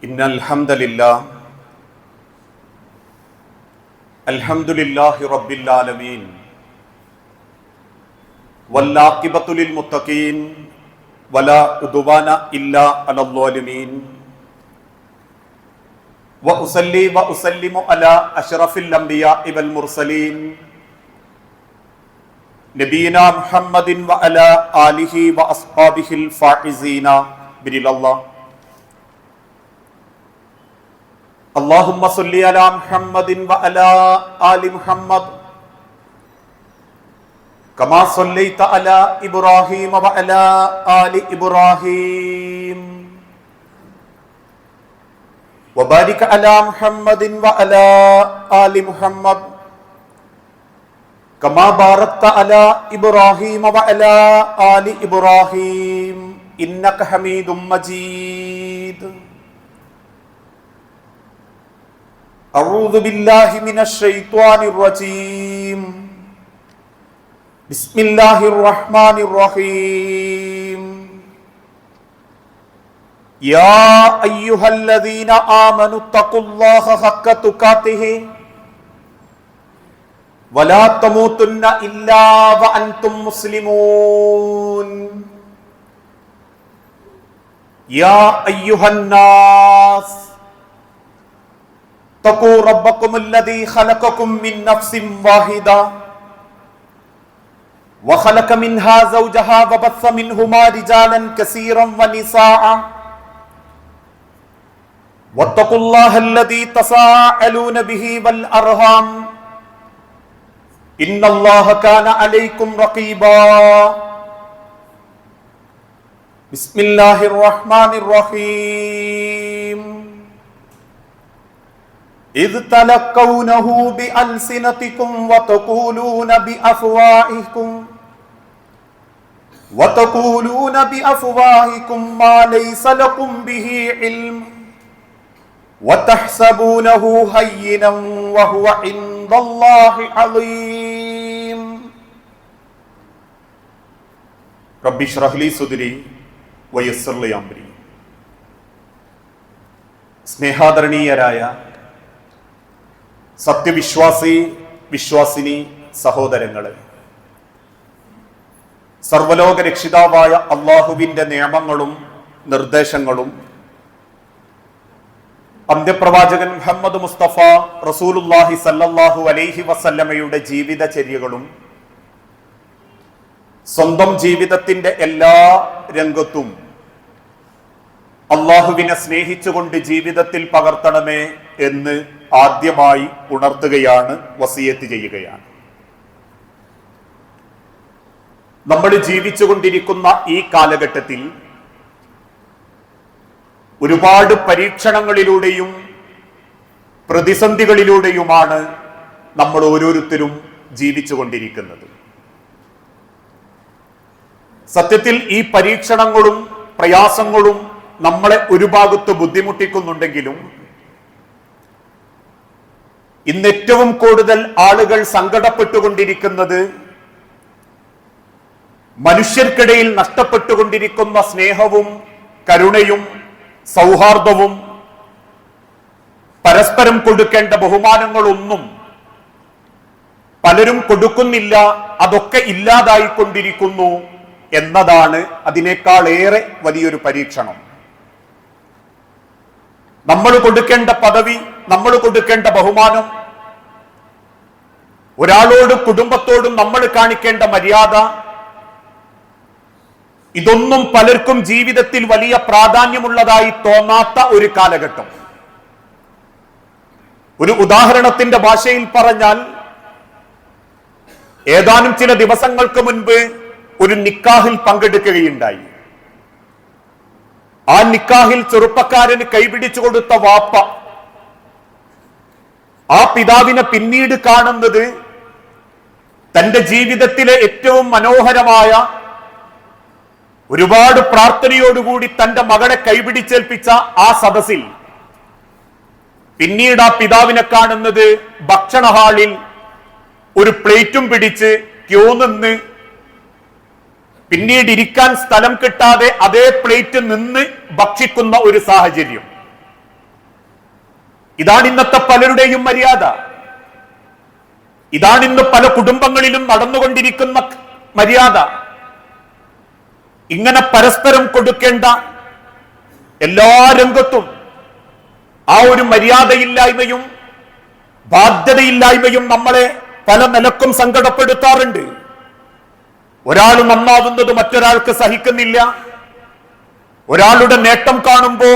ഇന്നൽ ഹംദലില്ലാഹ് അൽഹംദുലില്ലാഹി റബ്ബിൽ ആലമീൻ വല്ലാഖിബത്തു ലിൽ മുത്തഖീൻ വലാ ഉദ്വാന ഇല്ലാ അലൽ ളാലിമീൻ വഉസല്ലി വഉസല്ലിമു അലാ അഷ്റഫിൽ അംബിയാഇ വൽ മുർസലീൻ നബിയിനാ മുഹമ്മദിൻ വഅലാ ആലിഹി വഅസ്ഹാബിഹിൽ ഫായിസീന ബിരില്ലല്ലാഹ്. اللهم صل على محمد وعلى آل محمد كما صليت على إبراهيم وعلى آل إبراهيم وبارك على محمد وعلى آل محمد كما باركت على إبراهيم وعلى آل إبراهيم إنك حميد مجيد. أعوذ بالله من الشيطان الرجيم. بسم الله الرحمن الرحيم. يا أيها الذين آمنوا اتقوا الله حق تقاته ولا تموتن إلا وأنتم مسلمون. يا أيها الناس اتقوا ربكم الذي خلقكم من نفس واحدة وخلق منها زوجها وبث منهما رجالا كثيرا ونساء واتقوا الله الذي تساءلون به والأرحام إن الله كان عليكم رقيبا. بسم الله الرحمن الرحيم. إذ تلقونه بألسنتكم وتقولون بأفواهكم ما ليس لكم به علم وتحسبونه هينا وهو عند الله عظيم. رب اشرح لي صدري ويسر لي أمري. സ്നേഹാദരണീയരായ സത്യവിശ്വാസി വിശ്വാസിനി സഹോദരങ്ങളെ, സർവലോക രക്ഷിതാവായ അള്ളാഹുവിന്റെ നിയമങ്ങളും നിർദ്ദേശങ്ങളും അന്ത്യപ്രവാചകൻ മുഹമ്മദ് മുസ്തഫ റസൂലുള്ളാഹി സല്ലല്ലാഹു അലൈഹി വസല്ലമയുടെ ജീവിതചര്യകളും സ്വന്തം ജീവിതത്തിന്റെ എല്ലാ രംഗത്തും അള്ളാഹുവിനെ സ്നേഹിച്ചുകൊണ്ട് ജീവിതത്തിൽ പകർത്തണമേ എന്ന് ആദ്യമായി ഉണർത്തുകയാണ്, വസിയത്ത് ചെയ്യുകയാണ്. നമ്മൾ ജീവിച്ചുകൊണ്ടിരിക്കുന്ന ഈ കാലഘട്ടത്തിൽ ഒരുപാട് പരീക്ഷണങ്ങളിലൂടെയും പ്രതിസന്ധികളിലൂടെയുമാണ് നമ്മൾ ഓരോരുത്തരും ജീവിച്ചുകൊണ്ടിരിക്കുന്നത്. സത്യത്തിൽ ഈ പരീക്ഷണങ്ങളും പ്രയാസങ്ങളും നമ്മളെ ഒരു ഭാഗത്ത് ബുദ്ധിമുട്ടിക്കുന്നുണ്ടെങ്കിലും ഇന്ന് ഏറ്റവും കൂടുതൽ ആളുകൾ സങ്കടപ്പെട്ടുകൊണ്ടിരിക്കുന്നത് മനുഷ്യർക്കിടയിൽ നഷ്ടപ്പെട്ടുകൊണ്ടിരിക്കുന്ന സ്നേഹവും കരുണയും സൗഹാർദ്ദവും പരസ്പരം കൊടുക്കേണ്ട ബഹുമാനങ്ങളൊന്നും പലരും കൊടുക്കുന്നില്ല, അതൊക്കെ ഇല്ലാതായിക്കൊണ്ടിരിക്കുന്നു എന്നതാണ് അതിനേക്കാൾ ഏറെ വലിയൊരു പരീക്ഷണം. നമ്മൾ കൊടുക്കേണ്ട പദവി, നമ്മൾ കൊടുക്കേണ്ട ബഹുമാനം, ഒരാളോട് കുടുംബത്തോടും നമ്മൾ കാണിക്കേണ്ട മര്യാദ, ഇതൊന്നും പലർക്കും ജീവിതത്തിൽ വലിയ പ്രാധാന്യമുള്ളതായി തോന്നാത്ത ഒരു കാലഘട്ടം. ഒരു ഉദാഹരണത്തിന്റെ ഭാഷയിൽ പറഞ്ഞാൽ, ഏതാനും ചില ദിവസങ്ങൾക്ക് മുൻപ് ഒരു നിക്കാഹിൽ പങ്കെടുക്കുകയുണ്ടായി. ആ നിക്കാഹിൽ ചെറുപ്പക്കാരന് കൈപിടിച്ചു കൊടുത്ത വാപ്പ ആ പിതാവിനെ പിന്നീട് കാണുന്നത് തന്റെ ജീവിതത്തിലെ ഏറ്റവും മനോഹരമായ, ഒരുപാട് പ്രാർത്ഥനയോടുകൂടി തന്റെ മകളെ കൈപിടിച്ചേൽപ്പിച്ച ആ സദസ്സിൽ പിന്നീട് ആ പിതാവിനെ കാണുന്നത് ഭക്ഷണ ഹാളിൽ ഒരു പ്ലേറ്റും പിടിച്ച് ക്യൂ നിന്ന് പിന്നീട് ഇരിക്കാൻ സ്ഥലം കിട്ടാതെ അതേ പ്ലേറ്റ് നിന്ന് ഭക്ഷിക്കുന്ന ഒരു സാഹചര്യം. ഇതാണ് ഇന്നത്തെ പലരുടെയും മര്യാദ. ഇതാണ് ഇന്ന് പല കുടുംബങ്ങളിലും നടന്നുകൊണ്ടിരിക്കുന്ന മര്യാദ. ഇങ്ങനെ പരസ്പരം കൊടുക്കേണ്ട എല്ലാ രംഗത്തും ആ ഒരു മര്യാദയില്ലായ്മയും ബാധ്യതയില്ലായ്മയും നമ്മളെ പല നിലക്കും സങ്കടപ്പെടുത്താറുണ്ട്. ഒരാൾ നന്നാവുന്നത് മറ്റൊരാൾക്ക് സഹിക്കുന്നില്ല. ഒരാളുടെ നേട്ടം കാണുമ്പോ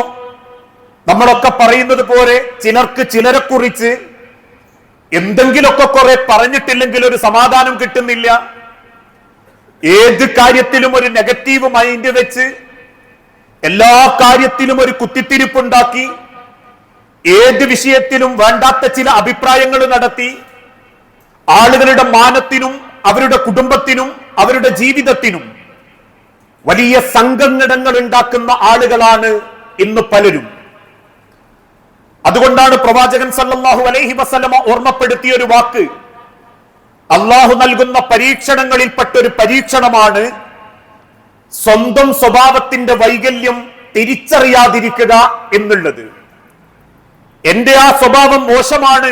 നമ്മളൊക്കെ പറയുന്നത് പോലെ ചിലർക്ക് ചിലരെ കുറിച്ച് എന്തെങ്കിലുമൊക്കെ കുറെ പറഞ്ഞിട്ടില്ലെങ്കിൽ ഒരു സമാധാനം കിട്ടുന്നില്ല. ഏത് കാര്യത്തിലും ഒരു നെഗറ്റീവ് മൈൻഡ് വെച്ച് എല്ലാ കാര്യത്തിലും ഒരു കുത്തിത്തിരിപ്പുണ്ടാക്കി ഏത് വിഷയത്തിലും വേണ്ടാത്ത ചില അഭിപ്രായങ്ങൾ നടത്തി ആളുകളുടെ മാനത്തിനും അവരുടെ കുടുംബത്തിനും അവരുടെ ജീവിതത്തിനും വലിയ സങ്കടങ്ങൾ ഉണ്ടാക്കുന്ന ആളുകളാണ് ഇന്ന് പലരും. അതുകൊണ്ടാണ് പ്രവാചകൻ സല്ലല്ലാഹു അലൈഹി വസല്ലമ ഓർമ്മപ്പെടുത്തിയ ഒരു വാക്ക്, അള്ളാഹു നൽകുന്ന പരീക്ഷണങ്ങളിൽപ്പെട്ടൊരു പരീക്ഷണമാണ് സ്വന്തം സ്വഭാവത്തിന്റെ വൈകല്യം തിരിച്ചറിയാതിരിക്കുക എന്നുള്ളത്. എന്റെ ആ സ്വഭാവം മോശമാണ്,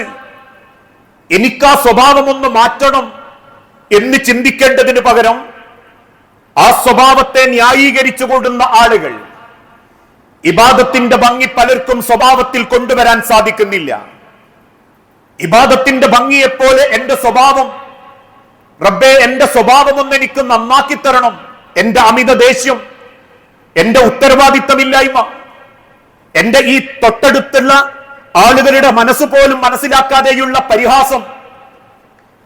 എനിക്ക് ആ സ്വഭാവം ഒന്ന് മാറ്റണം എന്ന് ചിന്തിക്കേണ്ടതിന് പകരം ആ സ്വഭാവത്തെ ന്യായീകരിച്ചു കൊടുക്കുന്ന ആളുകൾ. ഇബാദത്തിന്റെ ഭംഗി പലർക്കും സ്വഭാവത്തിൽ കൊണ്ടുവരാൻ സാധിക്കുന്നില്ല. ഇബാദത്തിന്റെ ഭംഗിയെപ്പോലെ എന്റെ സ്വഭാവം, റബ്ബേ എന്റെ സ്വഭാവം ഒന്ന് എനിക്ക് നന്നാക്കി തരണം, എന്റെ അമിത ദേഷ്യം, എന്റെ ഉത്തരവാദിത്തമില്ലായ്മ, എന്റെ ഈ തൊട്ടടുത്തുള്ള ആളുകളുടെ മനസ്സ് പോലും മനസ്സിലാക്കാതെയുള്ള പരിഹാസം,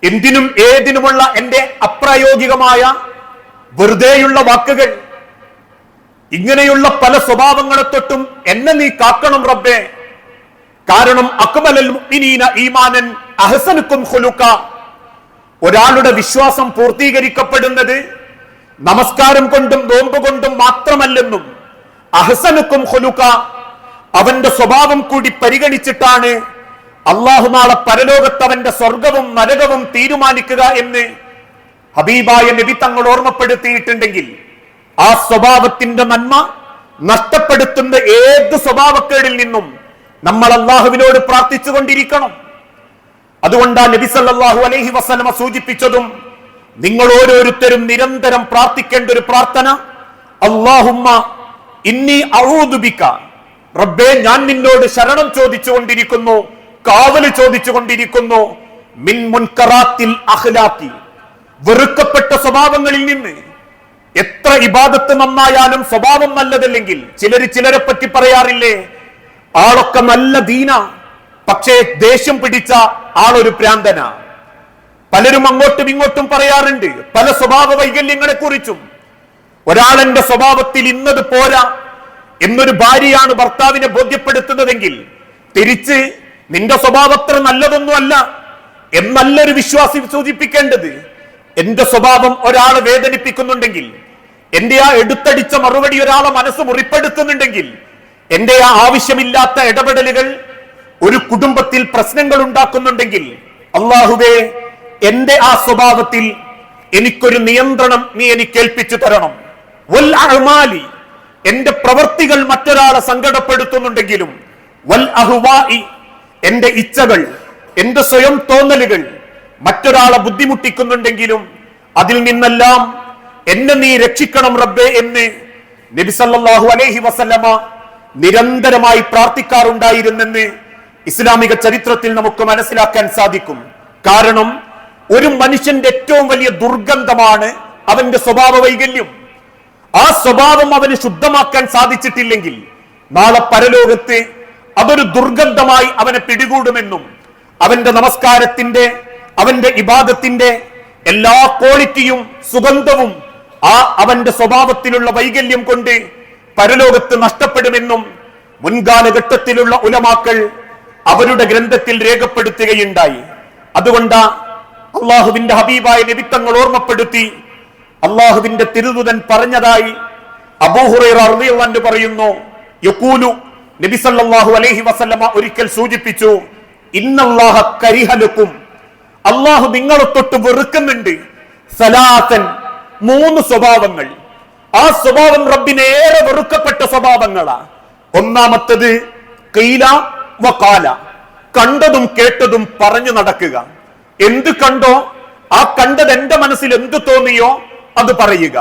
എന്തിനും ഏതിനുമുള്ള എന്റെ അപ്രായോഗികമായ വെറുതെയുള്ള വാക്കുകൾ, ഇങ്ങനെയുള്ള പല സ്വഭാവങ്ങളെ തൊട്ടും എന്നെ നീ കാക്കണം റബ്ബേ. കാരണം അക്മലൽ മുഅ്മിനീന ഈമാനൻ അഹ്സനുക്കും ഖുലുഖ, ഒരാളുടെ വിശ്വാസം പൂർത്തീകരിക്കപ്പെടുന്നത് നമസ്കാരം കൊണ്ടും നോമ്പ് കൊണ്ടും മാത്രമല്ലെന്നും അഹ്സനുക്കും ഖുലുഖ, അവന്റെ സ്വഭാവം കൂടി പരിഗണിച്ചിട്ടാണ് അള്ളാഹു നാളെ പരലോകത്ത് അവന്റെ സ്വർഗവും നരകവും തീരുമാനിക്കുക എന്ന് ഹബീബായ നബി തങ്ങൾ ഓർമ്മപ്പെടുത്തിയിട്ടുണ്ടെങ്കിൽ ആ സ്വഭാവത്തിന്റെ നന്മ നഷ്ടപ്പെടുത്തുന്ന ഏത് സ്വഭാവക്കേടിൽ നിന്നും നമ്മൾ അള്ളാഹുവിനോട് പ്രാർത്ഥിച്ചുകൊണ്ടിരിക്കണം. അതുകൊണ്ടാണ് നബി സല്ലല്ലാഹു അലൈഹി വസല്ലമ സൂചിപ്പിച്ചതും നിങ്ങൾ ഓരോരുത്തരും നിരന്തരം പ്രാർത്ഥിക്കേണ്ട ഒരു പ്രാർത്ഥന, അല്ലാഹുമ്മ ഇന്നി അഊദു ബിക, റബ്ബേ ഞാൻ നിന്നോട് ശരണം ചോദിച്ചുകൊണ്ടിരിക്കുന്നു, കാവല് ചോദിച്ചുകൊണ്ടിരിക്കുന്നു, മിൻ മുൻകറാത്തിൽ അഖ്ലാഖി, വെറുക്കപ്പെട്ട സ്വഭാവങ്ങളിൽ നിന്ന്. എത്ര ഇബാദത്ത് നന്നായാലും സ്വഭാവം നല്ലതല്ലെങ്കിൽ, ചിലരെ പറ്റി പറയാറില്ലേ, ആളൊക്കെ നല്ല ദീന, പക്ഷേ ദേഷ്യം പിടിച്ച ആളൊരു പ്രാന്തന. പലരും അങ്ങോട്ടും ഇങ്ങോട്ടും പറയാറുണ്ട് പല സ്വഭാവ വൈകല്യങ്ങളെ കുറിച്ചും. ഒരാളെന്റെ സ്വഭാവത്തിൽ ഇന്നത് പോരാ എന്നൊരു ഭാര്യയാണ് ഭർത്താവിനെ ബോധ്യപ്പെടുത്തുന്നതെങ്കിൽ തിരിച്ച് നിന്റെ സ്വഭാവം അത്ര നല്ലതൊന്നും അല്ല എന്നല്ലൊരു വിശ്വാസി സൂചിപ്പിക്കേണ്ടത്. എന്റെ സ്വഭാവം ഒരാളെ വേദനിപ്പിക്കുന്നുണ്ടെങ്കിൽ, എന്റെ ആ എടുത്തടിച്ച മറുപടി ഒരാളെ മനസ്സ് മുറിപ്പെടുത്തുന്നുണ്ടെങ്കിൽ, എന്റെ ആ ആവശ്യമില്ലാത്ത ഇടപെടലുകൾ ഒരു കുടുംബത്തിൽ പ്രശ്നങ്ങൾ ഉണ്ടാക്കുന്നുണ്ടെങ്കിൽ, അല്ലാഹുവേ എന്റെ ആ സ്വഭാവത്തിൽ എനിക്കൊരു നിയന്ത്രണം നീ എനിക്ക് ഏൽപ്പിച്ചു തരണം. വൽ അഅ്മാലി, എന്റെ പ്രവർത്തികൾ മറ്റൊരാളെ സങ്കടപ്പെടുത്തുന്നുണ്ടെങ്കിലും, വൽ അഹ്വാഇ, എന്റെ ഇച്ഛകൾ, എന്റെ സ്വയം തോന്നലുകൾ മറ്റൊരാളെ ബുദ്ധിമുട്ടിക്കുന്നുണ്ടെങ്കിലും അതിൽ നിന്നെല്ലാം എന്നെ നീ രക്ഷിക്കണം റബ്ബേ എന്ന് നബി സല്ലല്ലാഹു അലൈഹി വസല്ലമ നിരന്തരമായി പ്രാർത്ഥിക്കാറുണ്ടായിരുന്നെന്ന് ഇസ്ലാമിക ചരിത്രത്തിൽ നമുക്ക് മനസ്സിലാക്കാൻ സാധിക്കും. കാരണം ഒരു മനുഷ്യന്റെ ഏറ്റവും വലിയ ദുർഗന്ധമാണ് അവന്റെ സ്വഭാവ വൈകല്യം. ആ സ്വഭാവം അവന് ശുദ്ധമാക്കാൻ സാധിച്ചിട്ടില്ലെങ്കിൽ നാളെ പരലോകത്ത് അതൊരു ദുർഗന്ധമായി അവനെ പിടികൂടുമെന്നും അവന്റെ നമസ്കാരത്തിന്റെ, അവന്റെ ഇബാദത്തിന്റെ എല്ലാ ക്വാളിറ്റിയും സുഗന്ധവും ആ അവന്റെ സ്വഭാവത്തിലുള്ള വൈകല്യം കൊണ്ട് പരലോകത്ത് നഷ്ടപ്പെടുമെന്നും മുൻകാലഘട്ടത്തിലുള്ള ഉലമാക്കൾ അവരുടെ ഗ്രന്ഥത്തിൽ രേഖപ്പെടുത്തുകയുണ്ടായി. അതുകൊണ്ട് അള്ളാഹുവിന്റെ ഹബീബായ നബി തങ്ങൾ ഓർമ്മപ്പെടുത്തി, അള്ളാഹുവിന്റെ തിരുദൂതൻ പറഞ്ഞതായി അബൂ ഹുറൈറ റളിയല്ലാഹു അൻഹു പറയുന്നു, യഖൂലു, നബി സല്ലല്ലാഹു അലൈഹി വസല്ലമ ഒരിക്കൽ സൂചിപ്പിച്ചു, ഇന്നല്ലാഹ കരിഹലക്കും, അള്ളാഹു നിങ്ങളെ തൊട്ട് വെറുക്കുന്നുണ്ട്, സലാസൻ, 3 സ്വഭാവങ്ങൾ. ആ സ്വഭാവം റബ്ബിന് ഏറെ വെറുക്കപ്പെട്ട സ്വഭാവങ്ങളാ. ഒന്നാമത്തത് ഖീല വഖാല, കണ്ടതും കേട്ടതും പറഞ്ഞു നടക്കുക. എന്ത് കണ്ടോ ആ കണ്ടത് എന്റെ മനസ്സിൽ എന്ത് തോന്നിയോ അത് പറയുക.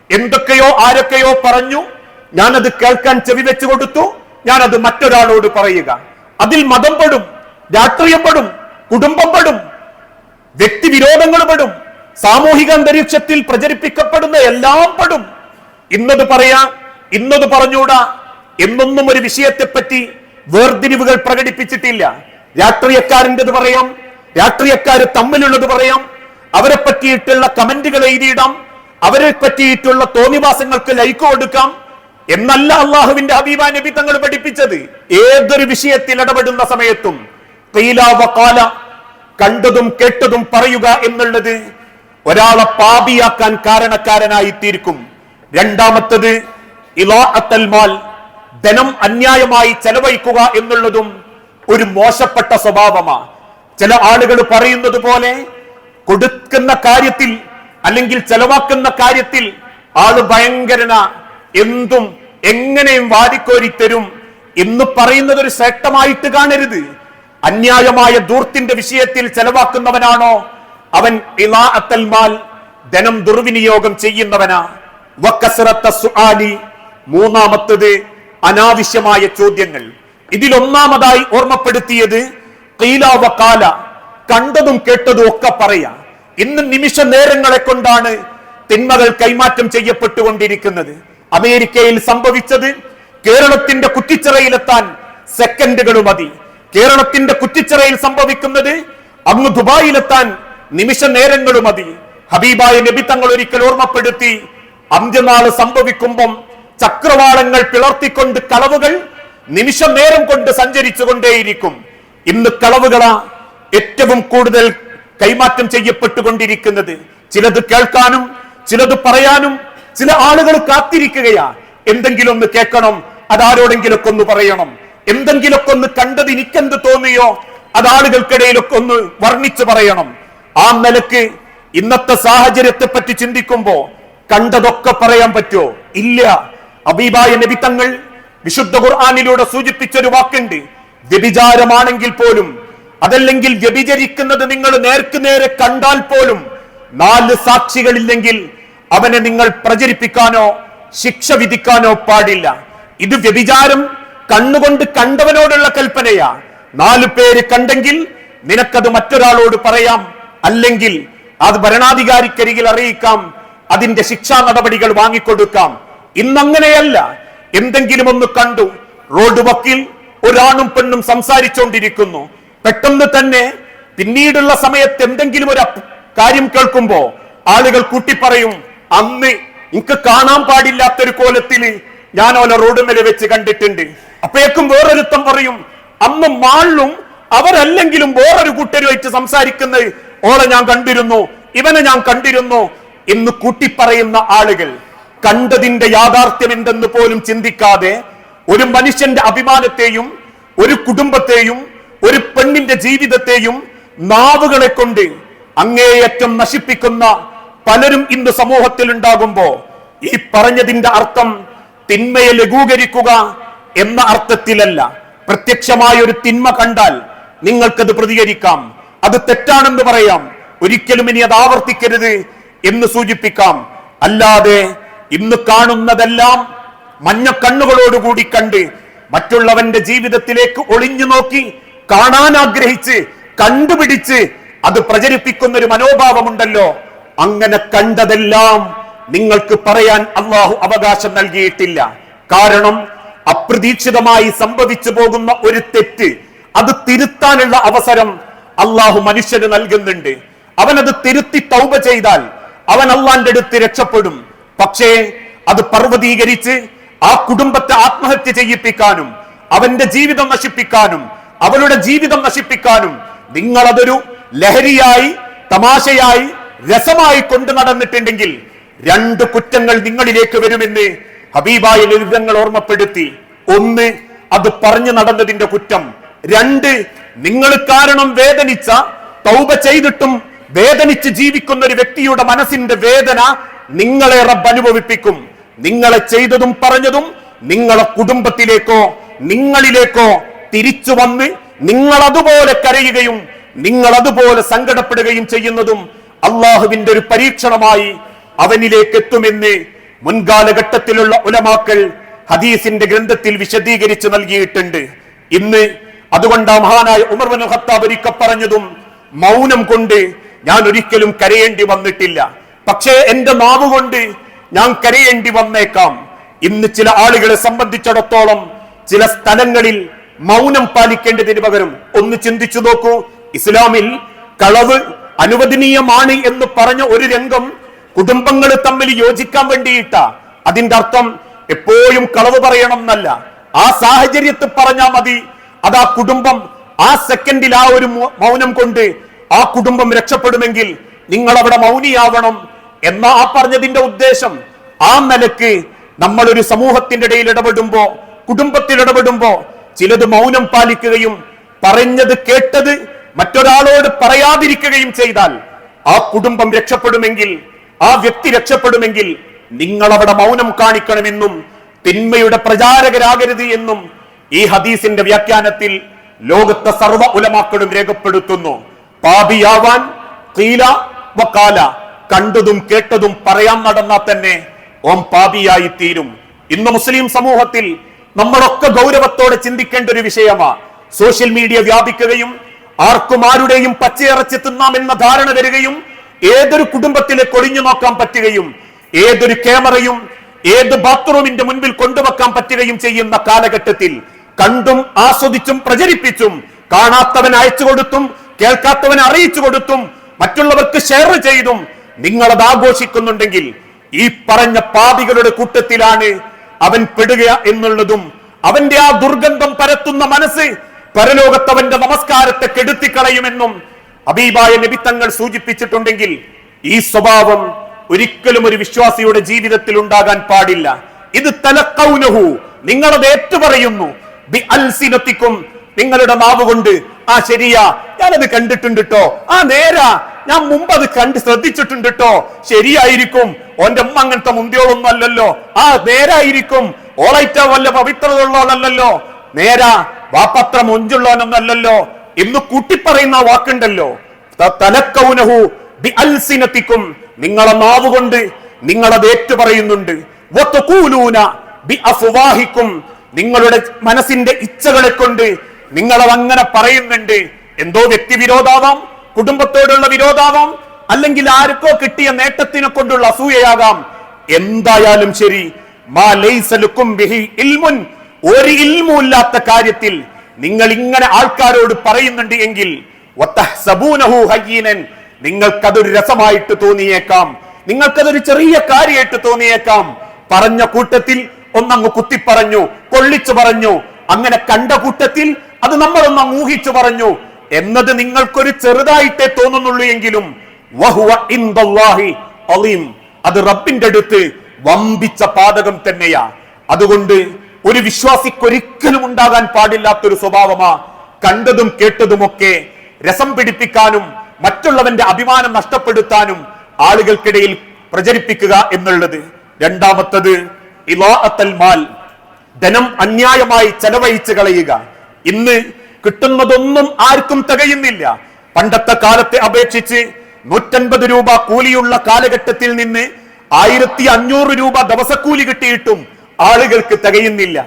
എന്തൊക്കെയോ ആരൊക്കെയോ പറഞ്ഞു, ഞാനത് കേൾക്കാൻ ചെവി വെച്ചു കൊടുത്തു, ഞാനത് മറ്റൊരാളോട് പറയുക. അതിൽ മതം പെടും, രാഷ്ട്രീയം പെടും, കുടുംബം പെടും, വ്യക്തിവിരോധങ്ങൾ പെടും, സാമൂഹിക അന്തരീക്ഷത്തിൽ പ്രചരിപ്പിക്കപ്പെടുന്ന എല്ലാം പെടും. ഇന്നത് പറയാം, ഇന്നത് പറഞ്ഞൂടാ എന്നൊന്നും ഒരു വിഷയത്തെപ്പറ്റി വേർതിരിവുകൾ പ്രകടിപ്പിച്ചിട്ടില്ല. രാഷ്ട്രീയക്കാരൻ്റെത് പറയാം, രാഷ്ട്രീയക്കാര് തമ്മിലുള്ളത് പറയാം, അവരെ പറ്റിയിട്ടുള്ള കമന്റുകൾ എഴുതിയിടാം, അവരെ പറ്റിയിട്ടുള്ള തോന്നിവാസങ്ങൾക്ക് ലൈക്ക് കൊടുക്കാം എന്നല്ല അള്ളാഹുവിന്റെ ഹബീബ നബി തങ്ങൾ പഠിപ്പിച്ചത്. ഏതൊരു വിഷയത്തിൽ ഇടപെടുന്ന സമയത്തും ഖീല വഖാല, കണ്ടതും കേട്ടതും പറയുക എന്നുള്ളത് ഒരാളെ പാപിയാക്കാൻ കാരണക്കാരനായി തീർക്കും. രണ്ടാമത്തത് ഇളാഅത്തുൽ മാൽ, ധനം അന്യായമായി ചെലവഴിക്കുക എന്നുള്ളതും ഒരു മോശപ്പെട്ട സ്വഭാവമാണ്. ചില ആളുകൾ പറയുന്നത് പോലെ കൊടുക്കുന്ന കാര്യത്തിൽ അല്ലെങ്കിൽ ചെലവാക്കുന്ന കാര്യത്തിൽ ആള് ഭയങ്കരന, എന്തും എങ്ങനെയും വാരിക്കോരി തരും എന്ന് പറയുന്നത് ഒരു ശ്രേഷ്ഠമായിട്ട് കാണരുത്. അന്യായമായ ധൂർത്തിന്റെ വിഷയത്തിൽ ചെലവാക്കുന്നവനാണോ അവൻ ഇളാഅത്തുൽ മാൽ, ധനം ദുർവിനിയോഗം ചെയ്യുന്നവനാ. വകസ്റത്ത സുആലി, മൂന്നാമത്തത് അനാവശ്യമായ ചോദ്യങ്ങൾ. ഇതിലൊന്നാമതായി ഓർമ്മപ്പെടുത്തിയത് ഖീല വഖാല, കണ്ടതും കേട്ടതും ഒക്കെ പറയാ. ഇന്ന് നിമിഷ നേരങ്ങളെ കൊണ്ടാണ് തിന്മകൾ കൈമാറ്റം ചെയ്യപ്പെട്ടുകൊണ്ടിരിക്കുന്നത്. അമേരിക്കയിൽ സംഭവിച്ചത് കേരളത്തിന്റെ കുറ്റിച്ചിറയിലെത്താൻ സെക്കൻഡുകൾ മതി. കേരളത്തിന്റെ കുറ്റിച്ചിറയിൽ സംഭവിക്കുന്നത് അങ്ങ് ദുബായിലെത്താൻ നിമിഷ നേരങ്ങൾ മതി. ഹബീബായ നബി തങ്ങൾ ഒരിക്കൽ ഓർമ്മപ്പെടുത്തി, അന്ത്യനാള് സംഭവിക്കുമ്പം ചക്രവാളങ്ങൾ പിളർത്തിക്കൊണ്ട് കളവുകൾ നിമിഷ നേരം കൊണ്ട് സഞ്ചരിച്ചു കൊണ്ടേയിരിക്കും. ഇന്ന് കളവുകളാ ഏറ്റവും കൂടുതൽ കൈമാറ്റം ചെയ്യപ്പെട്ടുകൊണ്ടിരിക്കുന്നത്. ചിലത് കേൾക്കാനും ചിലത് പറയാനും ചില ആളുകൾ കാത്തിരിക്കുകയാ. എന്തെങ്കിലും ഒന്ന് കേൾക്കണം, അതാരോടെങ്കിലൊക്കെ ഒന്ന് പറയണം. എന്തെങ്കിലൊക്കെ ഒന്ന് കണ്ടത് എനിക്കെന്ത് തോന്നിയോ അത് ആളുകൾക്കിടയിലൊക്കെ ഒന്ന് വർണ്ണിച്ചു പറയണം. ആ നിലക്ക് ഇന്നത്തെ സാഹചര്യത്തെ പറ്റി ചിന്തിക്കുമ്പോ കണ്ടതൊക്കെ പറയാൻ പറ്റുമോ? ഇല്ല. ഹബീബായ നബി തങ്ങൾ വിശുദ്ധ ഖുർആനിലൂടെ സൂചിപ്പിച്ചൊരു വാക്കുണ്ട്, വ്യഭിചാരമാണെങ്കിൽ പോലും, അതല്ലെങ്കിൽ വ്യഭിചരിക്കുന്നത് നിങ്ങൾ നേർക്ക് നേരെ കണ്ടാൽ പോലും 4 സാക്ഷികളില്ലെങ്കിൽ അവനെ നിങ്ങൾ പ്രചരിപ്പിക്കാനോ ശിക്ഷ വിധിക്കാനോ പാടില്ല. ഇത് വ്യഭിചാരം കണ്ണുകൊണ്ട് കണ്ടവനോടുള്ള കൽപ്പനയാ. 4 പേര് കണ്ടെങ്കിൽ നിനക്കത് മറ്റൊരാളോട് പറയാം, അല്ലെങ്കിൽ അത് ഭരണാധികാരിക്കരികിൽ അറിയിക്കാം, അതിന്റെ ശിക്ഷാ നടപടികൾ വാങ്ങിക്കൊടുക്കാം. ഇന്നങ്ങനെയല്ല. എന്തെങ്കിലും ഒന്ന് കണ്ടു, റോഡ് വക്കിൽ ഒരാണും പെണ്ണും സംസാരിച്ചുകൊണ്ടിരിക്കുന്നു, പെട്ടെന്ന് തന്നെ പിന്നീടുള്ള സമയത്ത് എന്തെങ്കിലും ഒരു കാര്യം കേൾക്കുമ്പോ ആളുകൾ കൂട്ടിപ്പറയും, അന്ന് എനിക്ക് കാണാൻ പാടില്ലാത്തൊരു കോലത്തിൽ ഞാൻ ഓല റോഡുമേലെ വെച്ച് കണ്ടിട്ടുണ്ട്. അപ്പോഴേക്കും വേറൊരുത്തം പറയും, അന്ന് മാളിലും അവരല്ലെങ്കിലും വേറൊരു കൂട്ടരുമായിട്ട് സംസാരിക്കുന്നത് ഓളെ ഞാൻ കണ്ടിരുന്നു, ഇവനെ ഞാൻ കണ്ടിരുന്നു എന്ന് കൂട്ടിപ്പറയുന്ന ആളുകൾ കണ്ടതിന്റെ യാഥാർത്ഥ്യം എന്തെന്ന് പോലും ചിന്തിക്കാതെ ഒരു മനുഷ്യന്റെ അഭിമാനത്തെയും ഒരു കുടുംബത്തെയും ഒരു പെണ്ണിന്റെ ജീവിതത്തെയും നാവുകളെ കൊണ്ട് അങ്ങേയറ്റം നശിപ്പിക്കുന്ന പലരും ഇന്ന് സമൂഹത്തിൽ ഉണ്ടാകുമ്പോ ഈ പറഞ്ഞതിന്റെ അർത്ഥം തിന്മയെ ലഘൂകരിക്കുക എന്ന അർത്ഥത്തിലല്ല. പ്രത്യക്ഷമായ ഒരു തിന്മ കണ്ടാൽ നിങ്ങൾക്കത് പ്രതികരിക്കാം, അത് തെറ്റാണെന്ന് പറയാം, ഒരിക്കലും ഇനി അത് ആവർത്തിക്കരുത് എന്ന് സൂചിപ്പിക്കാം. അല്ലാതെ ഇന്ന് കാണുന്നതെല്ലാം മഞ്ഞ കണ്ണുകളോടുകൂടി കണ്ട് മറ്റുള്ളവന്റെ ജീവിതത്തിലേക്ക് ഒളിഞ്ഞു നോക്കി കാണാൻ ആഗ്രഹിച്ച് കണ്ടുപിടിച്ച് അത് പ്രചരിപ്പിക്കുന്ന ഒരു മനോഭാവമുണ്ടല്ലോ, അങ്ങനെ കണ്ടതെല്ലാം നിങ്ങൾക്ക് പറയാൻ അള്ളാഹു അവകാശം നൽകിയിട്ടില്ല. കാരണം അപ്രതീക്ഷിതമായി സംഭവിച്ചു പോകുന്ന ഒരു തെറ്റ് അത് തിരുത്താനുള്ള അവസരം അള്ളാഹു മനുഷ്യന് നൽകുന്നുണ്ട്. അവനത് തിരുത്തി തൗബ ചെയ്താൽ അവൻ അള്ളാന്റെ അടുത്ത് രക്ഷപ്പെടും. പക്ഷേ അത് പർവ്വതീകരിച്ച് ആ കുടുംബത്തെ ആത്മഹത്യ ചെയ്യിപ്പിക്കാനും അവന്റെ ജീവിതം നശിപ്പിക്കാനും അവളുടെ ജീവിതം നശിപ്പിക്കാനും നിങ്ങളതൊരു ലഹരിയായി തമാശയായി രസമായി കൊണ്ടു നടന്നിട്ടുണ്ടെങ്കിൽ 2 കുറ്റങ്ങൾ നിങ്ങളിലേക്ക് വരുമെന്ന് ഹബീബായ ലളിതങ്ങൾ ഓർമ്മപ്പെടുത്തി. 1, അത് പറഞ്ഞു നടന്നതിന്റെ കുറ്റം. 2, നിങ്ങൾ കാരണം വേദനിച്ച, തൗബ ചെയ്തിട്ടും വേദനിച്ച് ജീവിക്കുന്ന ഒരു വ്യക്തിയുടെ മനസ്സിന്റെ വേദന നിങ്ങളെ റബ്ബ് അനുഭവിപ്പിക്കും. നിങ്ങളെ ചെയ്തതും പറഞ്ഞതും നിങ്ങളെ കുടുംബത്തിലേക്കോ നിങ്ങളിലേക്കോ തിരിച്ചു വന്ന് നിങ്ങൾ അതുപോലെ കരയുകയും നിങ്ങൾ അതുപോലെ സങ്കടപ്പെടുകയും ചെയ്യുന്നതും അള്ളാഹുവിന്റെ ഒരു പരീക്ഷണമായി അവനിലേക്ക് എത്തുമെന്ന് മുൻകാലഘട്ടത്തിലുള്ള ഉലമാക്കൾ ഹദീസിന്റെ ഗ്രന്ഥത്തിൽ വിശദീകരിച്ചു നൽകിയിട്ടുണ്ട്. ഇന്ന് അതുകൊണ്ട് മഹാനായ ഉമർ ഇബ്നു ഖത്താബ് ഒരിക്കൽ പറഞ്ഞതും, മൗനം കൊണ്ട് ഞാൻ ഒരിക്കലും കരയേണ്ടി വന്നിട്ടില്ല, പക്ഷേ എന്റെ നാവ് കൊണ്ട് ഞാൻ കരയേണ്ടി വന്നേക്കാം. ഇന്ന് ചില ആളുകളെ സംബന്ധിച്ചിടത്തോളം ചില സ്ഥലങ്ങളിൽ മൗനം പാലിക്കേണ്ടതിന് പകരം ഒന്ന് ചിന്തിച്ചു നോക്കൂ. ഇസ്ലാമിൽ കളവ് അനുവദനീയമാണ് എന്ന് പറഞ്ഞ ഒരു രംഗം കുടുംബങ്ങൾ തമ്മിൽ യോജിക്കാൻ വേണ്ടിയിട്ടാ. അതിന്റെ അർത്ഥം എപ്പോഴും കളവ് പറയണം എന്നല്ല, ആ സാഹചര്യത്തിൽ പറഞ്ഞാൽ മതി. അത് ആ കുടുംബം ആ സെക്കൻഡിൽ ആ ഒരു മൗനം കൊണ്ട് ആ കുടുംബം രക്ഷപ്പെടുമെങ്കിൽ നിങ്ങൾ അവിടെ മൗനിയാവണം എന്നാ ആ പറഞ്ഞതിന്റെ ഉദ്ദേശം. ആ നിലക്ക് നമ്മൾ ഒരു സമൂഹത്തിന്റെ ഇടയിൽ ഇടപെടുമ്പോ, കുടുംബത്തിൽ ഇടപെടുമ്പോ ചിലത് മൗനം പാലിക്കുകയും പറഞ്ഞത് കേട്ടത് മറ്റൊരാളോട് പറയാതിരിക്കുകയും ചെയ്താൽ ആ കുടുംബം രക്ഷപ്പെടുമെങ്കിൽ, ആ വ്യക്തി രക്ഷപ്പെടുമെങ്കിൽ നിങ്ങൾ അവിടെ മൗനം കാണിക്കണമെന്നും തിന്മയുടെ പ്രചാരകരാകരുത് എന്നും ഈ ഹദീസിന്റെ വ്യാഖ്യാനത്തിൽ ലോകത്തെ സർവ്വ ഉലമാക്കളും രേഖപ്പെടുത്തുന്നു. പാപിയാവാൻ ഖീല വഖാല, കണ്ടതും കേട്ടതും പറയാൻ നടന്നാൽ തന്നെ ഓം പാപിയായി തീരും. ഇന്ന് മുസ്ലിം സമൂഹത്തിൽ നമ്മളൊക്കെ ഗൗരവത്തോടെ ചിന്തിക്കേണ്ട ഒരു വിഷയമാണ്. സോഷ്യൽ മീഡിയ വ്യാപിക്കുകയും ആർക്കും ആരുടെയും പച്ചയിറച്ചി തിന്നാമെന്ന ധാരണ വരികയും ഏതൊരു കുടുംബത്തിലേക്ക് ഒളിഞ്ഞു നോക്കാൻ പറ്റുകയും ഏതൊരു ക്യാമറയും ഏത് ബാത്റൂമിന്റെ മുൻപിൽ കൊണ്ടുവെക്കാൻ പറ്റുകയും ചെയ്യുന്ന കാലഘട്ടത്തിൽ കണ്ടും ആസ്വദിച്ചും പ്രചരിപ്പിച്ചും കാണാത്തവൻ അയച്ചു കൊടുത്തും കേൾക്കാത്തവൻ അറിയിച്ചു കൊടുത്തും മറ്റുള്ളവർക്ക് ഷെയർ ചെയ്തും നിങ്ങളത് ആഘോഷിക്കുന്നുണ്ടെങ്കിൽ ഈ പറഞ്ഞ പാപികളുടെ കൂട്ടത്തിലാണ് അവൻ പെടുക എന്നുള്ളതും അവന്റെ ആ ദുർഗന്ധം പരത്തുന്ന മനസ്സ് പരലോകത്തവന്റെ നമസ്കാരത്തെ കെടുത്തിക്കളയുമെന്നും ഹബീബായ നബി തങ്ങൾ സൂചിപ്പിച്ചിട്ടുണ്ടെങ്കിൽ ഈ സ്വഭാവം ഒരിക്കലും ഒരു വിശ്വാസിയുടെ ജീവിതത്തിൽ ഉണ്ടാകാൻ പാടില്ല. ഇത് തലഖൗനഹു, നിങ്ങളത് ഏറ്റുപറയുന്നു, ബി അൽസിനത്തിക്കും, നിങ്ങളുടെ നാവ് കൊണ്ട്. ആ ശരിയാ, ഞാനത് കണ്ടിട്ടുണ്ട് ട്ടോ, ആ നേരാ, ഞാൻ മുമ്പ് അത് കണ്ട് ശ്രദ്ധിച്ചിട്ടുണ്ട് ട്ടോ, ശരിയായിരിക്കും, ഓന്റെ അമ്മ അങ്ങനത്തെ മുന്തിയോളൊന്നും അല്ലല്ലോ, ആ നേരായിരിക്കും, ഓളൈറ്റ വല്ല പവിത്രതയുള്ളോളല്ലോ, നേരാ, വാപ്പത്ര മൊഞ്ചുള്ളവനൊന്നല്ലോ എന്ന് കൂട്ടിപ്പറയുന്ന വാക്കുണ്ടല്ലോ. തലഖൗനഹു ബി അൽസിനത്തിക്കും, നിങ്ങളെ നാവുകൊണ്ട് നിങ്ങളത് ഏറ്റുപറയുന്നുണ്ട്. വതഖൂലൂന ബി അഫ്വാഹിക്കും, നിങ്ങളുടെ മനസ്സിന്റെ ഇച്ഛകളെ കൊണ്ട് നിങ്ങളത് അങ്ങനെ പറയുന്നുണ്ട്. എന്തോ വ്യക്തി വിരോധാവാം, കുടുംബത്തോടുള്ള വിരോധാവാം, അല്ലെങ്കിൽ ആർക്കോ കിട്ടിയ നേട്ടത്തിനെ കൊണ്ടുള്ള അസൂയയാകാം. എന്തായാലും ശരി, മാ ലൈസ ലക്കും ബിഹി ഇൽമുൻ, ഒരു ഇൽമുമില്ലാത്ത കാര്യത്തിൽ നിങ്ങൾ ഇങ്ങനെ ആൾക്കാരോട് പറയുന്നുണ്ട് എങ്കിൽ വതഹ്സബൂനഹു ഹയ്യിനൻ, നിങ്ങൾക്കതൊരു രസമായിട്ട് തോന്നിയേക്കാം, നിങ്ങൾക്കതൊരു ചെറിയ കാര്യമായിട്ട് തോന്നിയേക്കാം. പറഞ്ഞ കൂട്ടത്തിൽ ഒന്നങ്ങ് കുത്തിപ്പറഞ്ഞു, കൊള്ളിച്ചു പറഞ്ഞു, അങ്ങനെ കണ്ട കൂട്ടത്തിൽ അത് നമ്മളൊന്നങ്ങ് ഊഹിച്ചു പറഞ്ഞു എന്നത് നിങ്ങൾക്കൊരു ചെറുതായിട്ടേ തോന്നുന്നുള്ളൂ എങ്കിലും വഹുവ ഇൻദല്ലാഹി അളീം, അത് റബ്ബിന്റെ അടുത്ത് വമ്പിച്ച പാതകം തന്നെയാ. അതുകൊണ്ട് ഒരു വിശ്വാസിക്കൊരിക്കലും ഉണ്ടാകാൻ പാടില്ലാത്തൊരു സ്വഭാവമാ കണ്ടതും കേട്ടതുമൊക്കെ രസം പിടിപ്പിക്കാനും മറ്റുള്ളവന്റെ അഭിമാനം നഷ്ടപ്പെടുത്താനും ആളുകൾക്കിടയിൽ പ്രചരിപ്പിക്കുക എന്നുള്ളത്. രണ്ടാമത്തത് ഇളാഅത്തുൽ മാൽ, ധനം അന്യായമായി ചെലവഴിച്ച് കളയുക. ഇന്ന് കിട്ടുന്നതൊന്നും ആർക്കും തികയുന്നില്ല. പണ്ടത്തെ കാലത്തെ അപേക്ഷിച്ച് 150 രൂപ കൂലിയുള്ള കാലഘട്ടത്തിൽ നിന്ന് 1500 രൂപ ദിവസക്കൂലി കിട്ടിയിട്ടും ആളുകൾക്ക് തികയുന്നില്ല.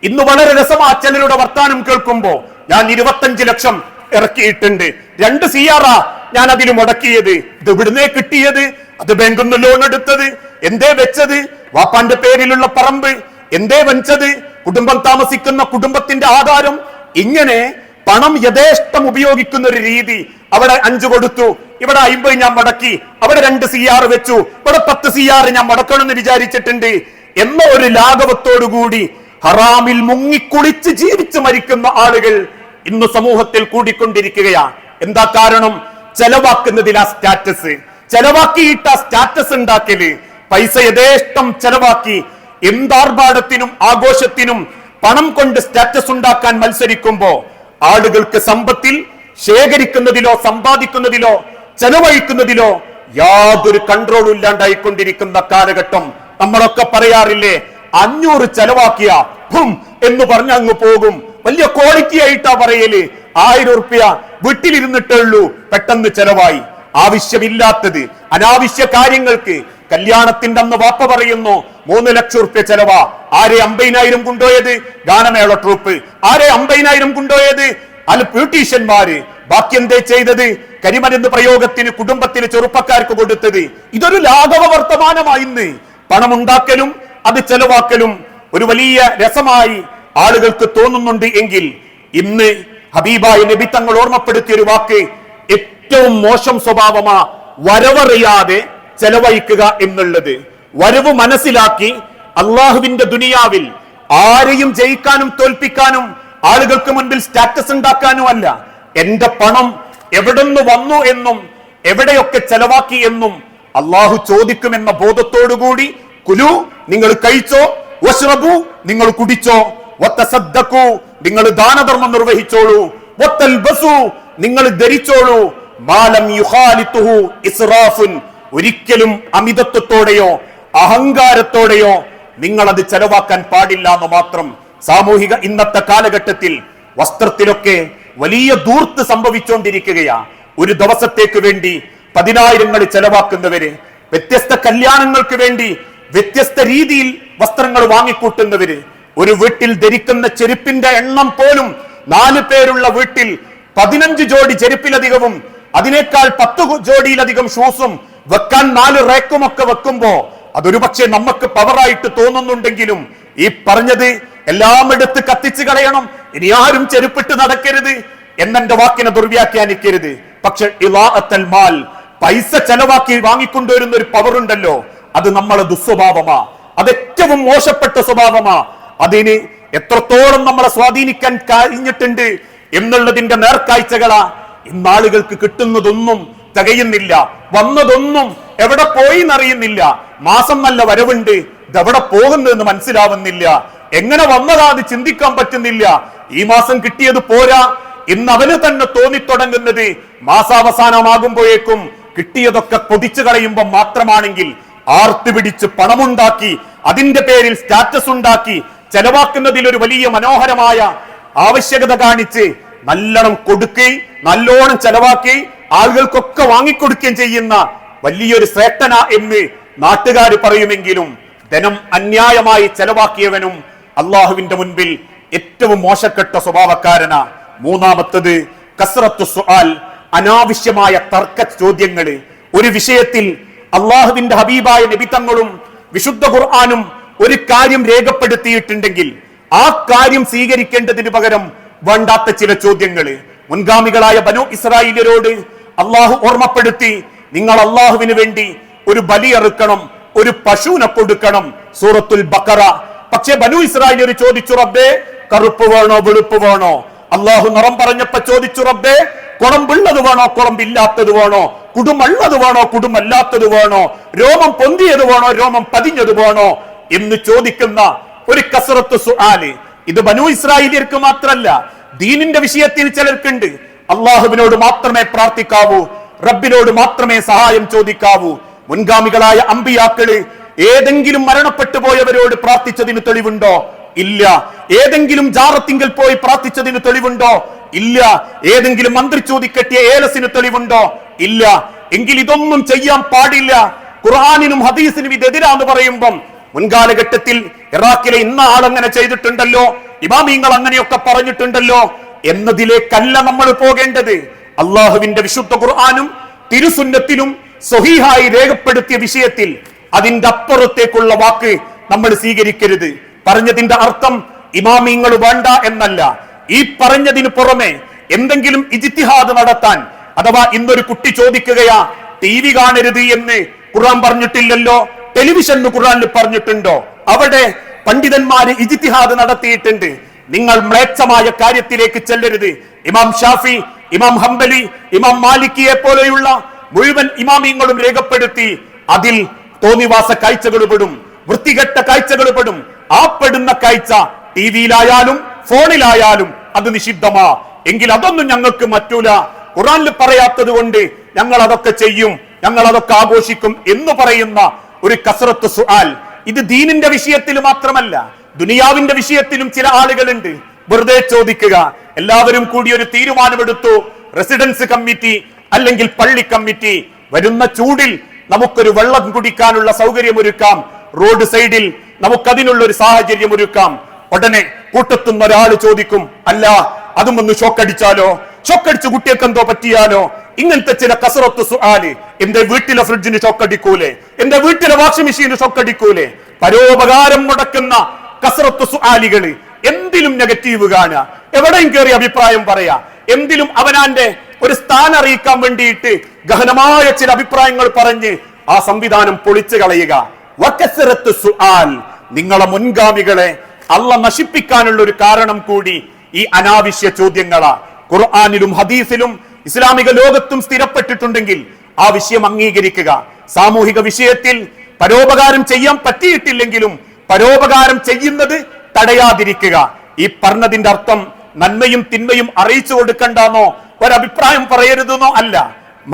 ഇന്ന് വളരെ രസമാ ചിലരുടെ വർത്താനം കേൾക്കുമ്പോ, ഞാൻ 25 ലക്ഷം ഇറക്കിയിട്ടുണ്ട്, 2 CR ഞാൻ അതിൽ മുടക്കിയത്, ഇത് ഇവിടുന്നേ കിട്ടിയത്, അത് ബാങ്കിൽ നിന്ന് ലോൺ എടുത്തത്, എന്തേ വെച്ചത്, വാപ്പാന്റെ പേരിലുള്ള പറമ്പ് എന്തേ വെച്ചത്, കുടുംബം താമസിക്കുന്ന കുടുംബത്തിന്റെ ആധാരം. ഇങ്ങനെ പണം യഥേഷ്ടം ഉപയോഗിക്കുന്ന ഒരു രീതി. അവിടെ 5 കൊടുത്തു, ഇവിടെ 50 ഞാൻ മുടക്കി, അവിടെ 2 CR വെച്ചു, ഇവിടെ 10 CR ഞാൻ മുടക്കണമെന്ന് വിചാരിച്ചിട്ടുണ്ട് എന്ന ഒരു ലാഘവത്തോടുകൂടി ഹറാമിൽ മുങ്ങിക്കുളിച്ച് ജീവിച്ച് മരിക്കുന്ന ആളുകൾ ഇന്ന് സമൂഹത്തിൽ കൂടിക്കൊണ്ടിരിക്കുകയാണ്. എന്താ കാരണം? ചെലവാക്കുന്നതിൽ ആ സ്റ്റാറ്റസ്, ചെലവാക്കിയിട്ട സ്റ്റാറ്റസ് ഉണ്ടാക്കല്, പൈസ യഥേഷ്ടം ചെലവാക്കി എന്താർഭാടത്തിനും ആഘോഷത്തിനും പണം കൊണ്ട് സ്റ്റാറ്റസ് ഉണ്ടാക്കാൻ മത്സരിക്കുമ്പോ ആളുകൾക്ക് സമ്പത്തിൽ ശേഖരിക്കുന്നതിലോ സമ്പാദിക്കുന്നതിലോ ചെലവഴിക്കുന്നതിലോ യാതൊരു കൺട്രോളും ഇല്ലാണ്ടായിക്കൊണ്ടിരിക്കുന്ന കാലഘട്ടം. നമ്മളൊക്കെ പറയാറില്ലേ, 500 ചെലവാക്കിയ എന്ന് പറഞ്ഞ് അങ്ങ് പോകും, വലിയ ക്വാളിറ്റി ആയിട്ടാ പറയല്. 1000 ഉറുപ്യ വീട്ടിലിരുന്നിട്ടേ ഉള്ളൂ, പെട്ടെന്ന് ചെലവായി. ആവശ്യമില്ലാത്തത് അനാവശ്യ കാര്യങ്ങൾക്ക് കല്യാണത്തിന്റെ അന്ന് വാപ്പ പറയുന്നു 3 ലക്ഷം ഉറുപ്യ ചെലവാ. ആരെ 50,000 കൊണ്ടുപോയത്? ഗാനമേള ട്രൂപ്പ്. ആരെ 50,000 കൊണ്ടുപോയത്? ബ്യൂട്ടീഷ്യന്മാര്. ബാക്കി എന്തേ ചെയ്തത്? കരിമരുന്ന് പ്രയോഗത്തിന് കുടുംബത്തിന് ചെറുപ്പക്കാർക്ക് കൊടുത്തത്. ഇതൊരു ലാഘവ വർത്തമാനമായിന്ന്. പണമുണ്ടാക്കലും അത് ചെലവാക്കലും ഒരു വലിയ രസമായി ആളുകൾക്ക് തോന്നുന്നുണ്ട് എങ്കിൽ, ഇന്ന് ഹബീബായ നബി തങ്ങൾ ഓർമ്മപ്പെടുത്തിയ ഒരു വാക്ക് ഏറ്റവും മോശം സ്വഭാവമാ വരവറിയാതെ ചെലവഴിക്കുക എന്നുള്ളത്. വരവ് മനസ്സിലാക്കി അള്ളാഹുവിന്റെ ദുനിയാവിൽ ആരെയും ജയിക്കാനും തോൽപ്പിക്കാനും ആളുകൾക്ക് മുൻപിൽ സ്റ്റാറ്റസ് ഉണ്ടാക്കാനും അല്ല. എന്റെ പണം എവിടുന്ന് വന്നു എന്നും എവിടെയൊക്കെ ചെലവാക്കി എന്നും അള്ളാഹു ചോദിക്കുമെന്ന ബോധത്തോടുകൂടി കുലു നിങ്ങൾ കഴിച്ചോ, വശ്റബു നിങ്ങൾ കുടിച്ചോ, വതസദ്ദഖു നിങ്ങൾ ദാനധർമ്മം നിർവഹിച്ചോളൂ, വതൽബസു നിങ്ങൾ ധരിച്ചോളൂ, മാലം യുഖാലിതുഹു ഇസ്റാഫുൻ ഒരിക്കലും അമിതത്വത്തോടെയോ അഹങ്കാരത്തോടെയോ നിങ്ങൾ അത് ചെലവാക്കാൻ പാടില്ല എന്ന് മാത്രം. സാമൂഹിക ഇന്നത്തെ കാലഘട്ടത്തിൽ വസ്ത്രത്തിലൊക്കെ വലിയ ധൂർത്ത് സംഭവിച്ചുകൊണ്ടിരിക്കുകയാ. ഒരു ദിവസത്തേക്ക് വേണ്ടി 10,000 ചെലവാക്കുന്നവര്, വ്യത്യസ്ത കല്യാണങ്ങൾക്ക് വേണ്ടി വ്യത്യസ്ത രീതിയിൽ വസ്ത്രങ്ങൾ വാങ്ങിക്കൂട്ടുന്നവര്, ഒരു വീട്ടിൽ ധരിക്കുന്ന ചെരുപ്പിന്റെ എണ്ണം പോലും 4 പേരുള്ള വീട്ടിൽ 15 ജോഡി ചെരുപ്പിലധികവും അതിനേക്കാൾ 10 ജോഡിയിലധികം ഷൂസും വെക്കാൻ 4 റേക്കുമൊക്കെ വെക്കുമ്പോ അതൊരു പക്ഷേ നമുക്ക് പവറായിട്ട് തോന്നുന്നുണ്ടെങ്കിലും ഈ പറഞ്ഞത് എല്ലാം എടുത്ത് കത്തിച്ചു കളയണം, ഇനി ആരും ചെരുപ്പിട്ട് നടക്കരുത് എന്നെ വാക്കിനെ ദുർവ്യാഖ്യാനിക്കരുത്. പക്ഷെ ഇളാഅത്തൽ മാൽ, പൈസ ചെലവാക്കി വാങ്ങിക്കൊണ്ടുവരുന്ന ഒരു പവർ ഉണ്ടല്ലോ, അത് നമ്മളെ ദുസ്വഭാവമാ, അത് ഏറ്റവും മോശപ്പെട്ട സ്വഭാവമാ. അതിന് എത്രത്തോളം നമ്മളെ സ്വാധീനിക്കാൻ കഴിഞ്ഞിട്ടുണ്ട് എന്നുള്ളതിന്റെ നേർക്കാഴ്ചകളാ. ഇന്നാളുകൾക്ക് കിട്ടുന്നതൊന്നും തികയുന്നില്ല, വന്നതൊന്നും എവിടെ പോയി എന്നറിയുന്നില്ല. മാസം നല്ല വരവുണ്ട്, ഇതെവിടെ പോകുന്നതെന്ന് മനസ്സിലാവുന്നില്ല, എങ്ങനെ വന്നതാ അത് ചിന്തിക്കാൻ പറ്റുന്നില്ല. ഈ മാസം കിട്ടിയത് പോരാ, ഇന്ന് അവന് തന്നെ തോന്നിത്തുടങ്ങുന്നത് മാസാവസാനമാകുമ്പോഴേക്കും കിട്ടിയതൊക്കെ പൊതിച്ചു കളയുമ്പോൾ മാത്രമാണെങ്കിൽ ആർത്ത് പിടിച്ച് പണമുണ്ടാക്കി അതിന്റെ പേരിൽ സ്റ്റാറ്റസ് ഉണ്ടാക്കി ചെലവാക്കുന്നതിൽ ഒരു വലിയ മനോഹരമായ ആവശ്യകത കാണിച്ച് നല്ലോണം കൊടുക്കുകയും നല്ലോണം ചെലവാക്കി ആളുകൾക്കൊക്കെ വാങ്ങിക്കൊടുക്കുകയും ചെയ്യുന്ന വലിയൊരു ശ്രേഷ്ഠന എന്ന് നാട്ടുകാർ പറയുമെങ്കിലും ധനം അന്യായമായി ചെലവാക്കിയവനും അള്ളാഹുവിന്റെ മുൻപിൽ ഏറ്റവും മോശപ്പെട്ട സ്വഭാവക്കാരനാ. മൂന്നാമത്തത് കസ്റത്തു സുആൽ, അനാവശ്യമായ തർക്ക ചോദ്യങ്ങള്. ഒരു വിഷയത്തിൽ അള്ളാഹുവിന്റെ ഹബീബായ നബി തങ്ങളും വിശുദ്ധ ഖുർആനും ഒരു കാര്യം രേഖപ്പെടുത്തിയിട്ടുണ്ടെങ്കിൽ ആ കാര്യം സ്വീകരിക്കേണ്ടതിന് പകരം വേണ്ടാത്ത ചില ചോദ്യങ്ങള്. മുൻഗാമികളായ ബനു ഇസ്രായേലിയരോട് അള്ളാഹു ഓർമ്മപ്പെടുത്തി, നിങ്ങൾ അള്ളാഹുവിന് വേണ്ടി ഒരു ബലിയറുക്കണം, ഒരു പശുവിനെ കൊടുക്കണം, സൂറത്തുൽ ബഖറ. പക്ഷെ ബനു ഇസ്രായേലിയർ ചോദിച്ചു, റബ്ബേ കറുപ്പ് വേണോ വെളുപ്പ് വേണോ? അള്ളാഹു നിറം പറഞ്ഞപ്പോ ചോദിച്ചു, റബ്ബേ കുളമ്പുള്ളത് വേണോ കുളമ്പില്ലാത്തത് വേണോ? കുടുമുള്ളത് വേണോ കുടുമല്ലാത്തത് വേണോ? രോമം പൊന്തിയത് വേണോ രോമം പതിഞ്ഞത് വേണോ എന്ന് ചോദിക്കുന്ന ഒരു കസ്റത്ത് സുആല്. ഇത് ബനു ഇസ്രായേലിയർക്ക് മാത്രല്ല, ദീനിന്റെ വിഷയത്തിൽ ചിലർക്കുണ്ട്. അള്ളാഹുവിനോട് മാത്രമേ പ്രാർത്ഥിക്കാവൂ, റബ്ബിനോട് മാത്രമേ സഹായം ചോദിക്കാവൂ. മുൻഗാമികളായ അമ്പിയാക്കള് ഏതെങ്കിലും മരണപ്പെട്ടു പോയവരോട് പ്രാർത്ഥിച്ചതിന് തെളിവുണ്ടോ? ഇല്ല. ഏതെങ്കിലും ജാറത്തിങ്കൽ പോയി പ്രാർത്ഥിച്ചതിന് തെളിവുണ്ടോ? ഇല്ല. ഏതെങ്കിലും മന്ത്രി ചോദിക്കെട്ടിയ ഏലസിന് തെളിവുണ്ടോ? ഇല്ല. എങ്കിൽ ഇതൊന്നും ചെയ്യാൻ പാടില്ല. ഖുർആനിനും ഹദീസിനും ഇതെതിരാന്ന് പറയുമ്പം മുൻകാലഘട്ടത്തിൽ ഇറാഖിലെ ഇന്ന ആളങ്ങനെ ചെയ്തിട്ടുണ്ടല്ലോ, ഇമാമിങ്ങൾ അങ്ങനെയൊക്കെ പറഞ്ഞിട്ടുണ്ടല്ലോ എന്നതിലേക്കല്ല നമ്മൾ പോകേണ്ടത്. അള്ളാഹുവിന്റെ വിശുദ്ധ ഖുർആനും തിരുസുന്നത്തിലും സ്വഹീഹായി രേഖപ്പെടുത്തിയ വിഷയത്തിൽ അതിന്റെ അപ്പുറത്തേക്കുള്ള വാക്ക് നമ്മൾ സ്വീകരിക്കരുത്. പറഞ്ഞതിന്റെ അർത്ഥം ഇമാമിങ്ങൾ വേണ്ട എന്നല്ല. ഈ പറഞ്ഞതിന് പുറമെ എന്തെങ്കിലും ഇജ്തിഹാദ് നടത്താൻ, അഥവാ ഇന്നൊരു കുട്ടി ചോദിക്കുകയാ TV കാണരുത് എന്ന് ഖുർആൻ പറഞ്ഞിട്ടില്ലല്ലോ, ടെലിവിഷൻ ഖുർആനിൽ പറഞ്ഞിട്ടുണ്ടോ? അവിടെ പണ്ഡിതന്മാര് ഇജ്തിഹാദ് നടത്തിയിട്ടുണ്ട്. നിങ്ങൾ മ്ലേച്ഛമായ കാര്യത്തിലേക്ക് ചെല്ലരുത്. ഇമാം ഷാഫി, ഇമാം ഹംബലി, ഇമാം മാലിക്കിയെ പോലെയുള്ള മുഴുവൻ ഇമാമിങ്ങളും രേഖപ്പെടുത്തി അതിൽ തോന്നിവാസ കാഴ്ചകൾ പെടും, വൃത്തികെട്ട കാഴ്ചകൾ പെടും. ആ പെടുന്ന കാഴ്ച TV-യിലായാലും ഫോണിലായാലും അത് നിഷിദ്ധമാ. എങ്കിൽ അതൊന്നും ഞങ്ങൾക്ക് പറ്റൂല, ഖുർആനിൽ പറയാത്തത് കൊണ്ട് ഞങ്ങൾ അതൊക്കെ ചെയ്യും, ഞങ്ങൾ അതൊക്കെ ആഘോഷിക്കും എന്ന് പറയുന്ന ഒരു കസ്റത്ത് സുആൽ. ഇത് ദീനിന്റെ വിഷയത്തിൽ മാത്രമല്ല, ദുനിയാവിന്റെ വിഷയത്തിലും ചില ആളുകളുണ്ട്. വെറുതെ ചോദിക്കുക. എല്ലാവരും കൂടി ഒരു തീരുമാനമെടുത്തു, റെസിഡൻസ് കമ്മിറ്റി അല്ലെങ്കിൽ പള്ളി കമ്മിറ്റി, വരുന്ന ചൂടിൽ നമുക്കൊരു വെള്ളം കുടിക്കാനുള്ള സൗകര്യമൊരുക്കാം, റോഡ് സൈഡിൽ നമുക്കതിനുള്ള ഒരു സാഹചര്യം ഒരുക്കാം. ഉടനെ കൂട്ടത്തുന്ന ഒരാൾ ചോദിക്കും, അല്ല അതും ഒന്ന് ഷോക്കടിച്ചാലോ, ഷോക്കടിച്ച് കുട്ടികൾക്ക് എന്തോ പറ്റിയാലോ? ഇങ്ങനത്തെ ചില കസറത്ത് സുആല്. എന്റെ വീട്ടിലെ ഫ്രിഡ്ജിന് ഷോക്കടിക്കൂലേ, എന്റെ വീട്ടിലെ വാഷിംഗ് മെഷീന് ഷോക്കടിക്കൂലേ? പരോപകാരം മുടക്കുന്ന കസറത്ത് സുആലികള്, എന്തിലും നെഗറ്റീവ് കാണുക, എവിടെയും കയറി അഭിപ്രായം പറയാ, എന്തിലും അവനാന്റെ ഒരു സ്ഥാനം അറിയിക്കാൻ വേണ്ടിയിട്ട് ഗഹനമായ ചില അഭിപ്രായങ്ങൾ പറഞ്ഞ് ആ സംവിധാനം പൊളിച്ചു കളയുക. വകസറത്ത് സുആൽ, നിങ്ങളെ മുൻഗാമികളെ അള്ള നശിപ്പിക്കാനുള്ള ഒരു കാരണം കൂടി ഈ അനാവശ്യ ചോദ്യങ്ങളാ. ഖുർആനിലും ഹദീസിലും ഇസ്ലാമിക ലോകത്തും സ്ഥിരപ്പെട്ടിട്ടുണ്ടെങ്കിൽ ആ വിഷയം അംഗീകരിക്കുക. സാമൂഹിക വിഷയത്തിൽ പരോപകാരം ചെയ്യാൻ പറ്റിയിട്ടില്ലെങ്കിലും പരോപകാരം ചെയ്യുന്നത് തടയാതിരിക്കുക. ഈ പറഞ്ഞതിന്റെ അർത്ഥം നന്മയും തിന്മയും അറിയിച്ചു കൊടുക്കണ്ടെന്നോ ഒരഭിപ്രായം പറയരുതെന്നോ അല്ല.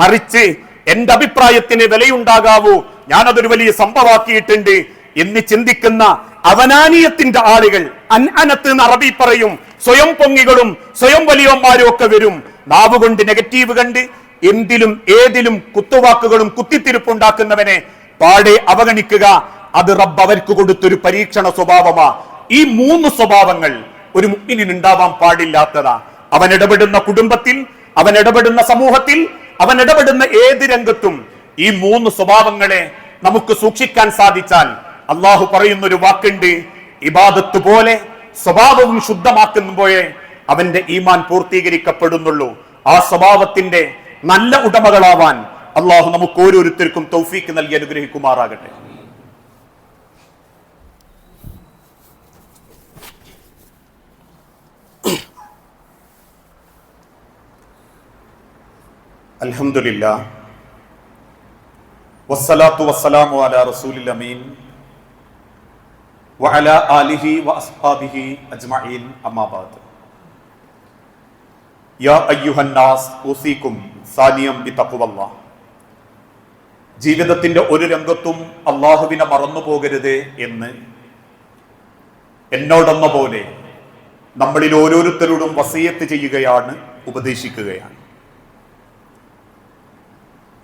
മറിച്ച് എന്റെ അഭിപ്രായത്തിന് വിലയുണ്ടാകാവൂ, ഞാനതൊരു വലിയ സംഭവമാക്കിയിട്ടുണ്ട് എന്ന് ചിന്തിക്കുന്ന അവനാനീയത്തിന്റെ ആളുകൾ, അൻഅനത്ത് എന്ന് അറബി പറയും, സ്വയം പൊങ്ങികളും സ്വയം വലിയന്മാരും ഒക്കെ വരും. നാവുകൊണ്ട് നെഗറ്റീവ് കണ്ട് എന്തിലും ഏതിലും കുത്തുവാക്കുകളും കുത്തിത്തിരിപ്പുണ്ടാക്കുന്നവനെ പാടെ അവഗണിക്കുക. അത് റബ്ബ് അവർക്ക് കൊടുത്തൊരു പരീക്ഷണ സ്വഭാവമാ. ഈ 3 സ്വഭാവങ്ങൾ ഒരു മുഅ്മിനിന് ഉണ്ടാവാൻ പാടില്ലാത്തതാ. അവൻ ഇടപെടുന്ന കുടുംബത്തിൽ, അവൻ ഇടപെടുന്ന സമൂഹത്തിൽ, അവൻ ഇടപെടുന്ന ഏത് രംഗത്തും ഈ 3 സ്വഭാവങ്ങളെ നമുക്ക് സൂക്ഷിക്കാൻ സാധിച്ചാൽ, അള്ളാഹു പറയുന്ന ഒരു വാക്കുണ്ട്, ഇബാദത്ത് പോലെ സ്വഭാവവും ശുദ്ധമാക്കുമ്പോഴേ അവന്റെ ഈമാൻ പൂർത്തീകരിക്കപ്പെടുന്നുള്ളൂ. ആ സ്വഭാവത്തിന്റെ നല്ല ഉടമകളാവാൻ അള്ളാഹു നമുക്ക് ഓരോരുത്തർക്കും തൗഫീക്ക് നൽകി അനുഗ്രഹിക്കുമാറാകട്ടെ. അൽഹംദുലില്ലാഹ് വസ്സലാത്തു വസ്സലാമു അലാ റസൂലിൽ അമീൻ വഅലാ ആലിഹി വഅസ്ഹാബിഹി അജ്മഈൻ, അമ്മാ ബഅദ്. യാ അയ്യുഹന്നാസ് ഊസീകും സാനിയം ബിതഖ്വല്ലാഹ്. ജീവിതത്തിന്റെ ഒരു രംഗത്തും അള്ളാഹുവിനെ മറന്നു പോകരുത് എന്ന് എന്നോടെന്ന പോലെ നമ്മളിൽ ഓരോരുത്തരോടും വസിയത്ത് ചെയ്യുകയാണ്, ഉപദേശിക്കുകയാണ്.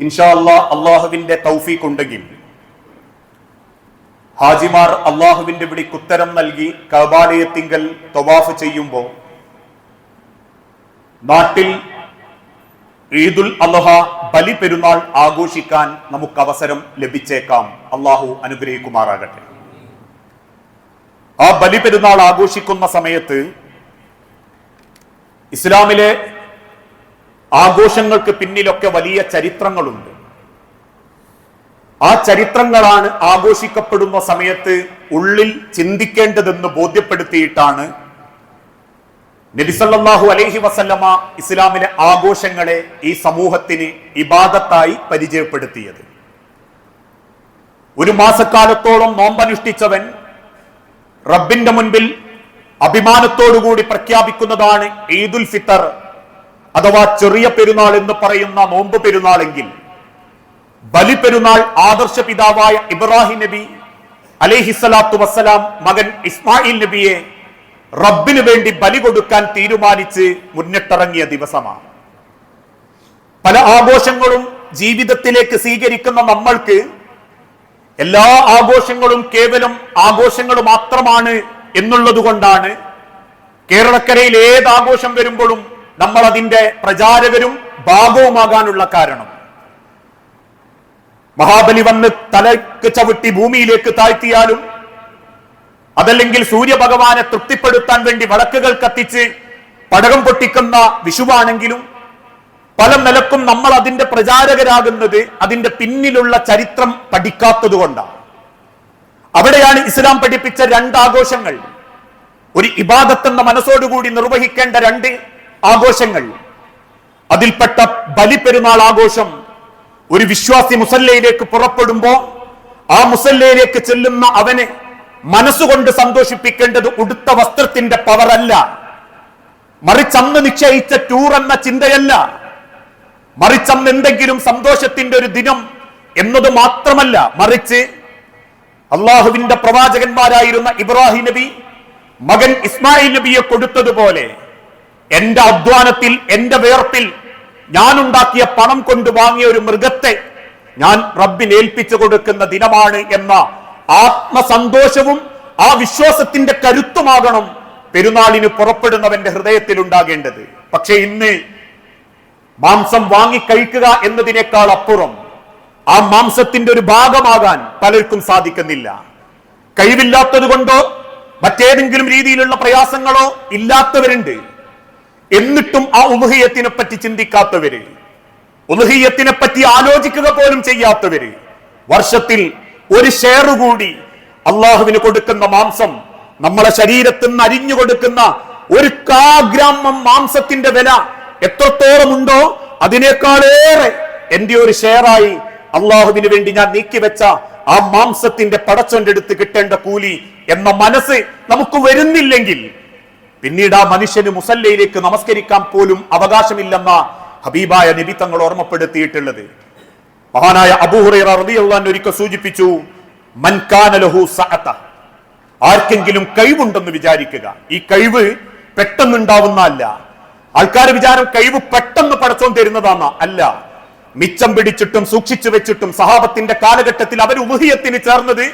ഇൻഷാ അല്ലാഹ് അള്ളാഹുവിന്റെ തൗഫീഖ് ഉണ്ടെങ്കിൽ ഹാജിമാർ അള്ളാഹുവിന്റെ വിളിക്കുത്തരം നൽകി കഅബാലയത്തിങ്കൽ തവാഫ് ചെയ്യുമ്പോൾ നാട്ടിൽ ഈദുൽ അദ്ഹ ബലി പെരുന്നാൾ ആഘോഷിക്കാൻ നമുക്ക് അവസരം ലഭിച്ചേക്കാം. അള്ളാഹു അനുഗ്രഹിക്കുമാറാകട്ടെ. ആ ബലി പെരുന്നാൾ ആഘോഷിക്കുന്ന സമയത്ത് ഇസ്ലാമിലെ ആഘോഷങ്ങൾക്ക് പിന്നിലൊക്കെ വലിയ ചരിത്രങ്ങളുണ്ട്. ആ ചരിത്രങ്ങളാണ് ആഘോഷിക്കപ്പെടുന്ന സമയത്ത് ഉള്ളിൽ ചിന്തിക്കേണ്ടതെന്ന് ബോധ്യപ്പെടുത്തിയിട്ടാണ് നബി സല്ലല്ലാഹു അലൈഹി വസല്ലമ ഇസ്ലാമിലെ ആഘോഷങ്ങളെ ഈ സമൂഹത്തിന് ഇബാദത്തായി പരിചയപ്പെടുത്തിയത്. ഒരു മാസക്കാലത്തോളം നോമ്പനുഷ്ഠിച്ചവൻ റബ്ബിന്റെ മുൻപിൽ അഭിമാനത്തോടുകൂടി പ്രഖ്യാപിക്കുന്നതാണ് ഈദുൽ ഫിത്തർ അഥവാ ചെറിയ പെരുന്നാൾ എന്ന് പറയുന്ന നോമ്പ് പെരുന്നാളെങ്കിൽ, ബലി പെരുന്നാൾ ആദർശ പിതാവായ ഇബ്രാഹിം നബി അലൈഹിസ്സലാത്തു വസ്സലാം മകൻ ഇസ്മായിൽ നബിയെ റബ്ബിന് വേണ്ടി ബലി കൊടുക്കാൻ തീരുമാനിച്ച് മുന്നിട്ടിറങ്ങിയ ദിവസമാണ്. പല ആഘോഷങ്ങളും ജീവിതത്തിലേക്ക് സ്വീകരിക്കുന്ന നമ്മൾക്ക് എല്ലാ ആഘോഷങ്ങളും കേവലം ആഘോഷങ്ങൾ മാത്രമാണ് എന്നുള്ളത് കൊണ്ടാണ് കേരളക്കരയിൽ ഏത് ആഘോഷം വരുമ്പോഴും നമ്മൾ അതിന്റെ പ്രചാരകരും ഭാഗവുമാകാനുള്ള കാരണം. മഹാബലി വന്ന് തലക്ക് ചവിട്ടി ഭൂമിയിലേക്ക് താഴ്ത്തിയാലും, അതല്ലെങ്കിൽ സൂര്യഭഗവാനെ തൃപ്തിപ്പെടുത്താൻ വേണ്ടി വിളക്കുകൾ കത്തിച്ച് പടകം പൊട്ടിക്കുന്ന വിഷുവാണെങ്കിലും പല നിലക്കും നമ്മൾ അതിന്റെ പ്രചാരകരാകുന്നത് അതിന്റെ പിന്നിലുള്ള ചരിത്രം പഠിക്കാത്തത് കൊണ്ടാണ്. അവിടെയാണ് ഇസ്ലാം പഠിപ്പിച്ച 2 ആഘോഷങ്ങൾ, ഒരു ഇബാദത്ത് എന്ന മനസ്സോടുകൂടി നിർവഹിക്കേണ്ട 2 ആഘോഷങ്ങൾ. അതിൽപ്പെട്ട ബലി പെരുന്നാൾ ആഘോഷം ഒരു വിശ്വാസി മുസല്ലയിലേക്ക് പുറപ്പെടുമ്പോ ആ മുസല്ലയിലേക്ക് ചെല്ലുന്ന അവനെ മനസ്സുകൊണ്ട് സന്തോഷിപ്പിക്കേണ്ടത് ഉടുത്ത വസ്ത്രത്തിന്റെ പവറല്ല, മറിച്ച് അന്ന് നിശ്ചയിച്ച ടൂർ എന്ന ചിന്തയല്ല, മറിച്ച് അന്ന് എന്തെങ്കിലും സന്തോഷത്തിന്റെ ഒരു ദിനം എന്നത് മാത്രമല്ല, മറിച്ച് അള്ളാഹുവിന്റെ പ്രവാചകന്മാരായിരുന്ന ഇബ്രാഹിം നബി, മകൻ ഇസ്മായിൽ നബിയെ കൊടുത്തതുപോലെ എന്റെ അധ്വാനത്തിൽ, എന്റെ വേർപ്പിൽ ഞാൻ ഉണ്ടാക്കിയ പണം കൊണ്ട് വാങ്ങിയ ഒരു മൃഗത്തെ ഞാൻ റബ്ബിന് ഏൽപ്പിച്ചു കൊടുക്കുന്ന ദിനമാണ് എന്ന ആത്മസന്തോഷവും ആ വിശ്വാസത്തിന്റെ കരുത്തുമാകണം പെരുന്നാളിന് പുറപ്പെടുന്നവന്റെ ഹൃദയത്തിൽ ഉണ്ടാകേണ്ടത്. പക്ഷെ ഇന്ന് മാംസം വാങ്ങി കഴിക്കുക എന്നതിനേക്കാൾ അപ്പുറം ആ മാംസത്തിന്റെ ഒരു ഭാഗമാകാൻ പലർക്കും സാധിക്കുന്നില്ല. കഴിവില്ലാത്തത് കൊണ്ടോ മറ്റേതെങ്കിലും രീതിയിലുള്ള പ്രയാസങ്ങളോ ഇല്ലാത്തവരുണ്ട്. എന്നിട്ടും ആ ഉളുഹിയ്യത്തിനെ പറ്റി ചിന്തിക്കാത്തവര്, ഉളുഹിയ്യത്തിനെ പറ്റി ആലോചിക്കുക പോലും ചെയ്യാത്തവര്, വർഷത്തിൽ ഒരു ഷെയർ കൂടി അള്ളാഹുവിന് കൊടുക്കുന്ന മാംസം, നമ്മളെ ശരീരത്തിൽ നിന്ന് അരിഞ്ഞു കൊടുക്കുന്ന ഒരു കാഗ്രാമം മാംസത്തിന്റെ വില എത്രത്തോളം ഉണ്ടോ അതിനേക്കാളേറെ എന്റെ ഒരു ഷെയറായി അള്ളാഹുവിന് വേണ്ടി ഞാൻ നീക്കിവെച്ച ആ മാംസത്തിന്റെ പടച്ചോന്റെ അടുത്ത് കിട്ടേണ്ട കൂലി എന്ന മനസ്സ് നമുക്ക് വരുന്നില്ലെങ്കിൽ പിന്നീട് ആ മനുഷ്യന് മുസല്ലയിലേക്ക് നമസ്കരിക്കാൻ പോലും അവകാശമില്ലെന്ന ഹബീബായ നബി തങ്ങൾ ഓർമ്മപ്പെടുത്തിയിട്ടുള്ളത്. മഹാനായ അബൂ ഹുറൈറ റളിയല്ലാഹു അൻഹു ഒരിക്കൽ സൂചിപ്പിച്ചു, മൻ കാന ലഹു സഅത, ആർക്കെങ്കിലും കഴിവുണ്ടെന്ന് വിചാരിക്കുക. ഈ കഴിവ് പെട്ടെന്നുണ്ടാവുന്നതല്ല. ആൾക്കാർ വിചാരം കഴിവ് പെട്ടെന്ന് പടച്ചോൻ തരുന്നതാന്ന. അല്ല, മിച്ചം പിടിച്ചിട്ടും സൂക്ഷിച്ചു വെച്ചിട്ടും സഹാബത്തിന്റെ കാലഘട്ടത്തിൽ അവർ ഉളുഹിയ്യത്തിന് ചേർന്നത്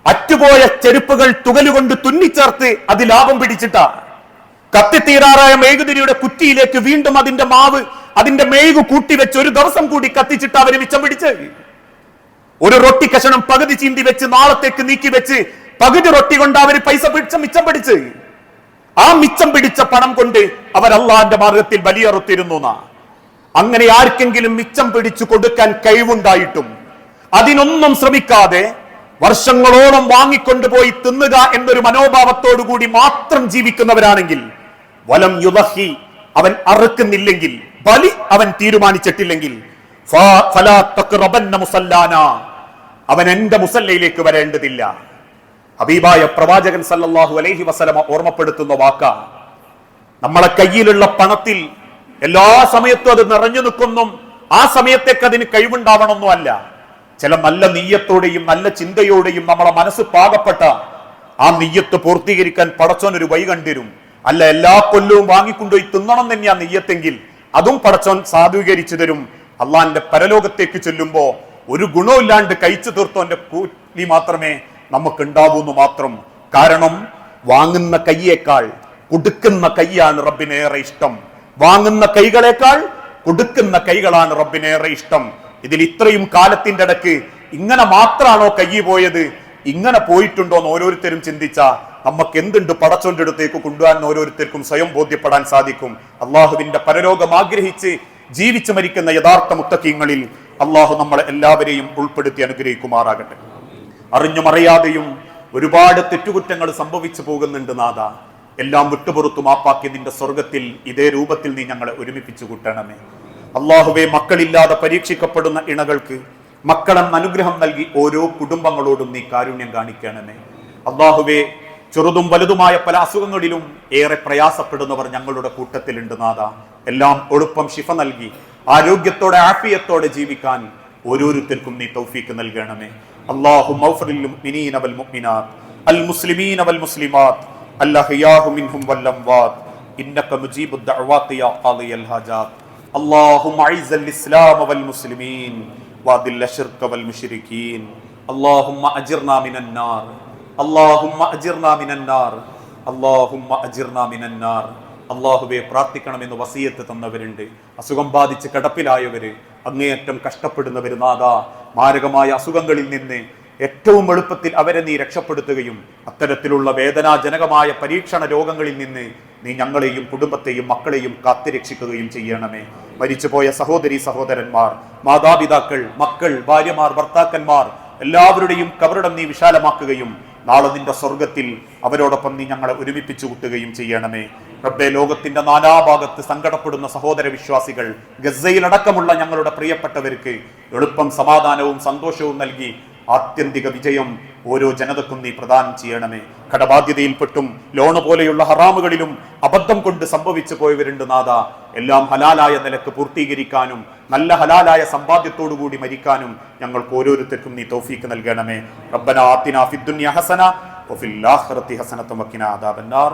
അറ്റുപോയ ചെരുപ്പുകൾ തുകലുകൊണ്ട് തുന്നിച്ചേർത്ത് അത് ലാഭം പിടിച്ചിട്ടാ. കത്തിത്തീരാറായ മെഴുകുതിരിയുടെ കുറ്റിയിലേക്ക് വീണ്ടും അതിന്റെ മാവ്, അതിന്റെ മെഴുകു കൂട്ടിവെച്ച് ഒരു ദിവസം കൂടി കത്തിച്ചിട്ട് അവര് മിച്ചം പിടിച്ച്, ഒരു റൊട്ടി കഷണം പകുതി ചീന്തി വെച്ച് നാളത്തേക്ക് നീക്കി വെച്ച് പകുതി റൊട്ടി കൊണ്ട് അവര് പൈസ പിടിച്ച മിച്ചം പിടിച്ച്, ആ മിച്ചം പിടിച്ച പണം കൊണ്ട് അവർ അള്ളാന്റെ മാർഗത്തിൽ ബലിയറുത്തിരുന്നു. അങ്ങനെ ആർക്കെങ്കിലും മിച്ചം പിടിച്ചു കൊടുക്കാൻ കഴിവുണ്ടായിട്ടും അതിനൊന്നും ശ്രമിക്കാതെ വർഷങ്ങളോളം വാങ്ങിക്കൊണ്ടുപോയി തിന്നുക എന്നൊരു മനോഭാവത്തോടു കൂടി മാത്രം ജീവിക്കുന്നവരാണെങ്കിൽ, വലം യുദഹി, അവൻ അറുക്കുന്നില്ലെങ്കിൽ, ബലി അവൻ തീരുമാനിച്ചിട്ടില്ലെങ്കിൽ, ഫലാ തഖ്റബന്ന മുസല്ലാന, അവൻ എന്റെ മുസല്ലയിലേക്ക് വരേണ്ടതില്ല. ഹബീബായ പ്രവാചകൻ സല്ലല്ലാഹു അലൈഹി വസല്ലമ ഓർമ്മപ്പെടുത്തുന്ന വാക്ക. നമ്മളെ കയ്യിലുള്ള പണത്തിൽ എല്ലാ സമയത്തും അത് നിറഞ്ഞു നിൽക്കുന്നു, ആ സമയത്തേക്ക് അതിന് കഴിവുണ്ടാവണമെന്നും അല്ല. ചില നല്ല നീയത്തോടെയും നല്ല ചിന്തയോടെയും നമ്മളെ മനസ്സ് പാകപ്പെട്ട ആ നീയത്ത് പൂർത്തീകരിക്കാൻ പടച്ചോൻ ഒരു വഴി കണ്ടിരും. അല്ല, എല്ലാ കൊല്ലവും വാങ്ങിക്കൊണ്ടുപോയി തിന്നണം തന്നെയാ നീയത്തെങ്കിൽ അതും പടച്ചോൻ സാധൂകരിച്ചു തരും. അള്ളാന്റെ പരലോകത്തേക്ക് ചെല്ലുമ്പോ ഒരു ഗുണമില്ലാണ്ട് കഴിച്ചു തീർത്തോന്റെ കൂലി മാത്രമേ നമുക്ക് ഉണ്ടാവൂന്ന് മാത്രം. കാരണം വാങ്ങുന്ന കൈയേക്കാൾ കൊടുക്കുന്ന കൈയാണ് റബ്ബിനേറെ ഇഷ്ടം. വാങ്ങുന്ന കൈകളേക്കാൾ കൊടുക്കുന്ന കൈകളാണ് റബ്ബിനേറെ ഇഷ്ടം. ഇതിൽ ഇത്രയും കാലത്തിന്റെ ഇടയ്ക്ക് ഇങ്ങനെ മാത്രമാണോ കൈ പോയത്, ഇങ്ങനെ പോയിട്ടുണ്ടോ എന്ന് ഓരോരുത്തരും ചിന്തിച്ച നമുക്ക് എന്തുണ്ട് പടച്ചോന്റെ അടുത്തേക്ക് കൊണ്ടുപോകാൻ ഓരോരുത്തർക്കും സ്വയം ബോധ്യപ്പെടാൻ സാധിക്കും. അള്ളാഹുവിന്റെ പരലോകം ആഗ്രഹിച്ച് ജീവിച്ചു മരിക്കുന്ന യഥാർത്ഥ മുത്തഖീങ്ങളിൽ അള്ളാഹു നമ്മളെ എല്ലാവരെയും ഉൾപ്പെടുത്തി അനുഗ്രഹിക്കുമാറാകട്ടെ. അറിഞ്ഞും അറിയാതെയും ഒരുപാട് തെറ്റുകുറ്റങ്ങൾ സംഭവിച്ചു പോകുന്നുണ്ട് നാഥ. എല്ലാം വിട്ടുപുറത്തു മാപ്പാക്കി നിന്റെ സ്വർഗത്തിൽ ഇതേ രൂപത്തിൽ നീ ഞങ്ങളെ ഒരുമിപ്പിച്ചു കൂട്ടണമേ. അള്ളാഹുവെ, മക്കളില്ലാതെ പരീക്ഷിക്കപ്പെടുന്ന ഇണകൾക്ക് മക്കളെന്ന് അനുഗ്രഹം നൽകി ഓരോ കുടുംബങ്ങളോടും നീ കാരുണ്യം കാണിക്കണമേ. അള്ളാഹുവെ, ചെറുതും വലുതുമായ പല അസുഖങ്ങളിലും ഏറെ പ്രയാസപ്പെടുന്നവർ ഞങ്ങളുടെ കൂട്ടത്തിലുണ്ട് നാഥ. എല്ലാം എളുപ്പം ശിഫ നൽകി ആരോഗ്യത്തോടെ ആഫിയത്തോടെ ജീവിക്കാൻ ഓരോരുത്തർക്കും നീ തൗഫീക്ക് നൽകണമേ. അല്ലാഹുമ്മ ഗ്ഫിർ മുഅ്മിനീന വൽ മുഅ്മിനാത്ത് അൽ മുസ്ലിമീന വൽ മുസ്ലിമാത്ത് അൽഅഹ്യാഉ മിൻഹും വൽ അംവാത്ത് ഇന്നക മുജീബുദ് ദഅവാതി യാ ഖാദിയൽ ഹാജാത്ത്. اللهم اعز الاسلام والمسلمين واذل الشرك والمشركين. اللهم اجرنا من النار. اللهم اجرنا من النار. اللهم اجرنا من النار. അള്ളാഹുവെ, പ്രാർത്ഥിക്കണമെന്ന് വസിയത്ത് തന്നവരുണ്ട്. അസുഖം ബാധിച്ച് കിടപ്പിലായവര്, അങ്ങേയറ്റം കഷ്ടപ്പെടുന്നവര് നാഥ, മാരകമായ അസുഖങ്ങളിൽ നിന്ന് ഏറ്റവും എളുപ്പത്തിൽ അവരെ നീ രക്ഷപ്പെടുത്തുകയും അത്തരത്തിലുള്ള വേദനാജനകമായ പരീക്ഷണ രോഗങ്ങളിൽ നിന്ന് നീ ഞങ്ങളെയും കുടുംബത്തെയും മക്കളെയും കാത്തുരക്ഷിക്കുകയും ചെയ്യണമേ. മരിച്ചുപോയ സഹോദരി സഹോദരന്മാർ, മാതാപിതാക്കൾ, മക്കൾ, ഭാര്യമാർ, ഭർത്താക്കന്മാർ എല്ലാവരുടെയും കബറിടം നീ വിശാലമാക്കുകയും നാളെ നിന്റെ സ്വർഗത്തിൽ അവരോടൊപ്പം നീ ഞങ്ങളെ ഒരുമിപ്പിച്ചു കൂട്ടുകയും ചെയ്യണമേ. റബ്ബേ, ലോകത്തിന്റെ നാനാഭാഗത്ത് സങ്കടപ്പെടുന്ന സഹോദര വിശ്വാസികൾ, ഗസയിലടക്കമുള്ള ഞങ്ങളുടെ പ്രിയപ്പെട്ടവർക്ക് എളുപ്പം സമാധാനവും സന്തോഷവും നൽകി ആത്യന്തിക വിജയം ഓരോ ജനതക്കും നീ പ്രദാനം ചെയ്യണമേ. കടബാധ്യതയിൽപ്പെട്ടും ലോണ് പോലെയുള്ള ഹറാമുകളിലും അബദ്ധം കൊണ്ട് സംഭവിച്ചു പോയവരുണ്ട് നാഥ. എല്ലാം ഹലാലായ നിലക്ക് പൂർത്തീകരിക്കാനും നല്ല ഹലാലായ സമ്പാദ്യത്തോടുകൂടി മരിക്കാനും ഞങ്ങൾക്ക് ഓരോരുത്തർക്കും നീ തൗഫീക്ക് നൽകണമേ. റബ്ബനാ ആതിനാ ഫിദ്ദുനിയ ഹസന വഫിൽ ആഖിറതി ഹസനത്തും വഖിനാ അദാബന്നാർ.